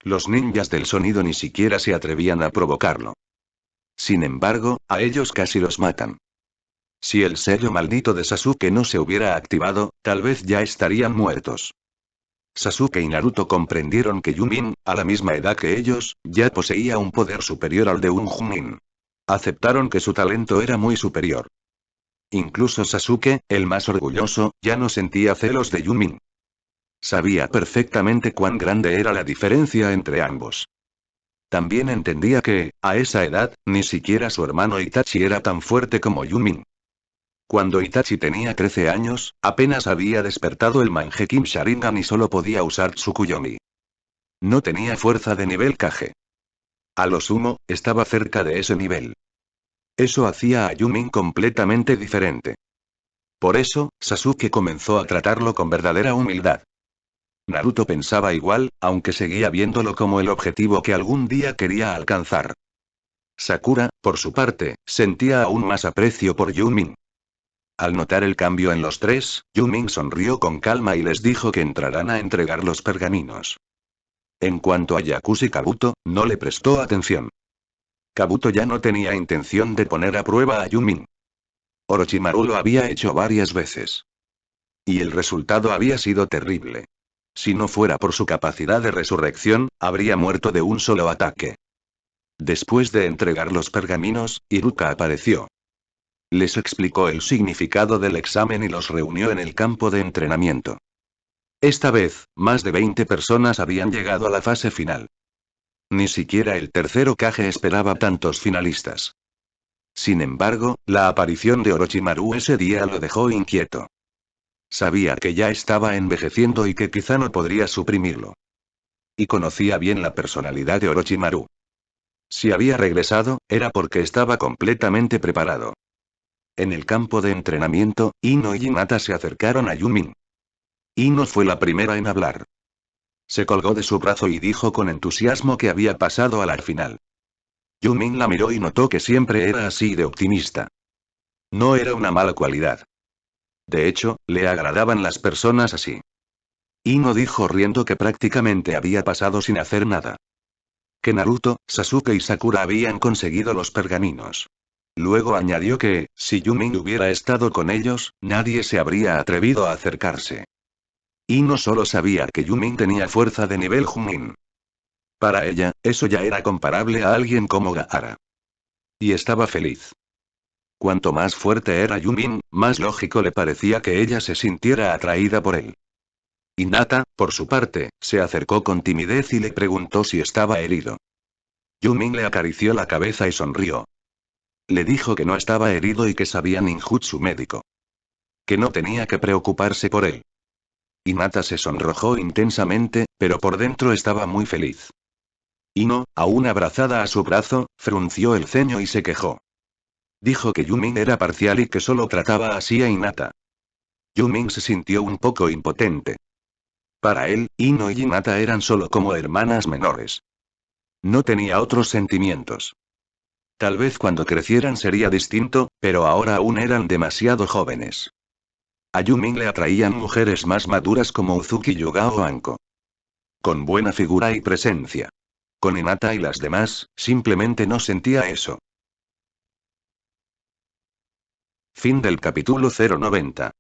Los ninjas del sonido ni siquiera se atrevían a provocarlo. Sin embargo, a ellos casi los matan. Si el sello maldito de Sasuke no se hubiera activado, tal vez ya estarían muertos. Sasuke y Naruto comprendieron que Yumin, a la misma edad que ellos, ya poseía un poder superior al de un Chunin. Aceptaron que su talento era muy superior. Incluso Sasuke, el más orgulloso, ya no sentía celos de Yumin. Sabía perfectamente cuán grande era la diferencia entre ambos. También entendía que, a esa edad, ni siquiera su hermano Itachi era tan fuerte como Yumin. Cuando Itachi tenía 13 años, apenas había despertado el Mangekyou Sharingan y solo podía usar Tsukuyomi. No tenía fuerza de nivel Kage. A lo sumo, estaba cerca de ese nivel. Eso hacía a Yumin completamente diferente. Por eso, Sasuke comenzó a tratarlo con verdadera humildad. Naruto pensaba igual, aunque seguía viéndolo como el objetivo que algún día quería alcanzar. Sakura, por su parte, sentía aún más aprecio por Yumin. Al notar el cambio en los tres, Yumin sonrió con calma y les dijo que entrarán a entregar los pergaminos. En cuanto a Yakushi Kabuto, no le prestó atención. Kabuto ya no tenía intención de poner a prueba a Yumin. Orochimaru lo había hecho varias veces. Y el resultado había sido terrible. Si no fuera por su capacidad de resurrección, habría muerto de un solo ataque. Después de entregar los pergaminos, Iruka apareció. Les explicó el significado del examen y los reunió en el campo de entrenamiento. Esta vez, más de 20 personas habían llegado a la fase final. Ni siquiera el tercer Hokage esperaba tantos finalistas. Sin embargo, la aparición de Orochimaru ese día lo dejó inquieto. Sabía que ya estaba envejeciendo y que quizá no podría suprimirlo. Y conocía bien la personalidad de Orochimaru. Si había regresado, era porque estaba completamente preparado. En el campo de entrenamiento, Ino y Hinata se acercaron a Yumin. Ino fue la primera en hablar. Se colgó de su brazo y dijo con entusiasmo que había pasado a la final. Yumin la miró y notó que siempre era así de optimista. No era una mala cualidad. De hecho, le agradaban las personas así. Ino dijo riendo que prácticamente había pasado sin hacer nada. Que Naruto, Sasuke y Sakura habían conseguido los pergaminos. Luego añadió que, si Yumin hubiera estado con ellos, nadie se habría atrevido a acercarse. Ino solo sabía que Yumin tenía fuerza de nivel Chunin. Para ella, eso ya era comparable a alguien como Gaara. Y estaba feliz. Cuanto más fuerte era Yumin, más lógico le parecía que ella se sintiera atraída por él. Hinata, por su parte, se acercó con timidez y le preguntó si estaba herido. Yumin le acarició la cabeza y sonrió. Le dijo que no estaba herido y que sabía ninjutsu médico. Que no tenía que preocuparse por él. Hinata se sonrojó intensamente, pero por dentro estaba muy feliz. Ino, aún abrazada a su brazo, frunció el ceño y se quejó. Dijo que Yumin era parcial y que solo trataba así a Hinata. Yumin se sintió un poco impotente. Para él, Ino y Hinata eran solo como hermanas menores. No tenía otros sentimientos. Tal vez cuando crecieran sería distinto, pero ahora aún eran demasiado jóvenes. A Yumin le atraían mujeres más maduras como Uzuki Yugao Anko. Con buena figura y presencia. Con Hinata y las demás, simplemente no sentía eso. Fin del capítulo 090.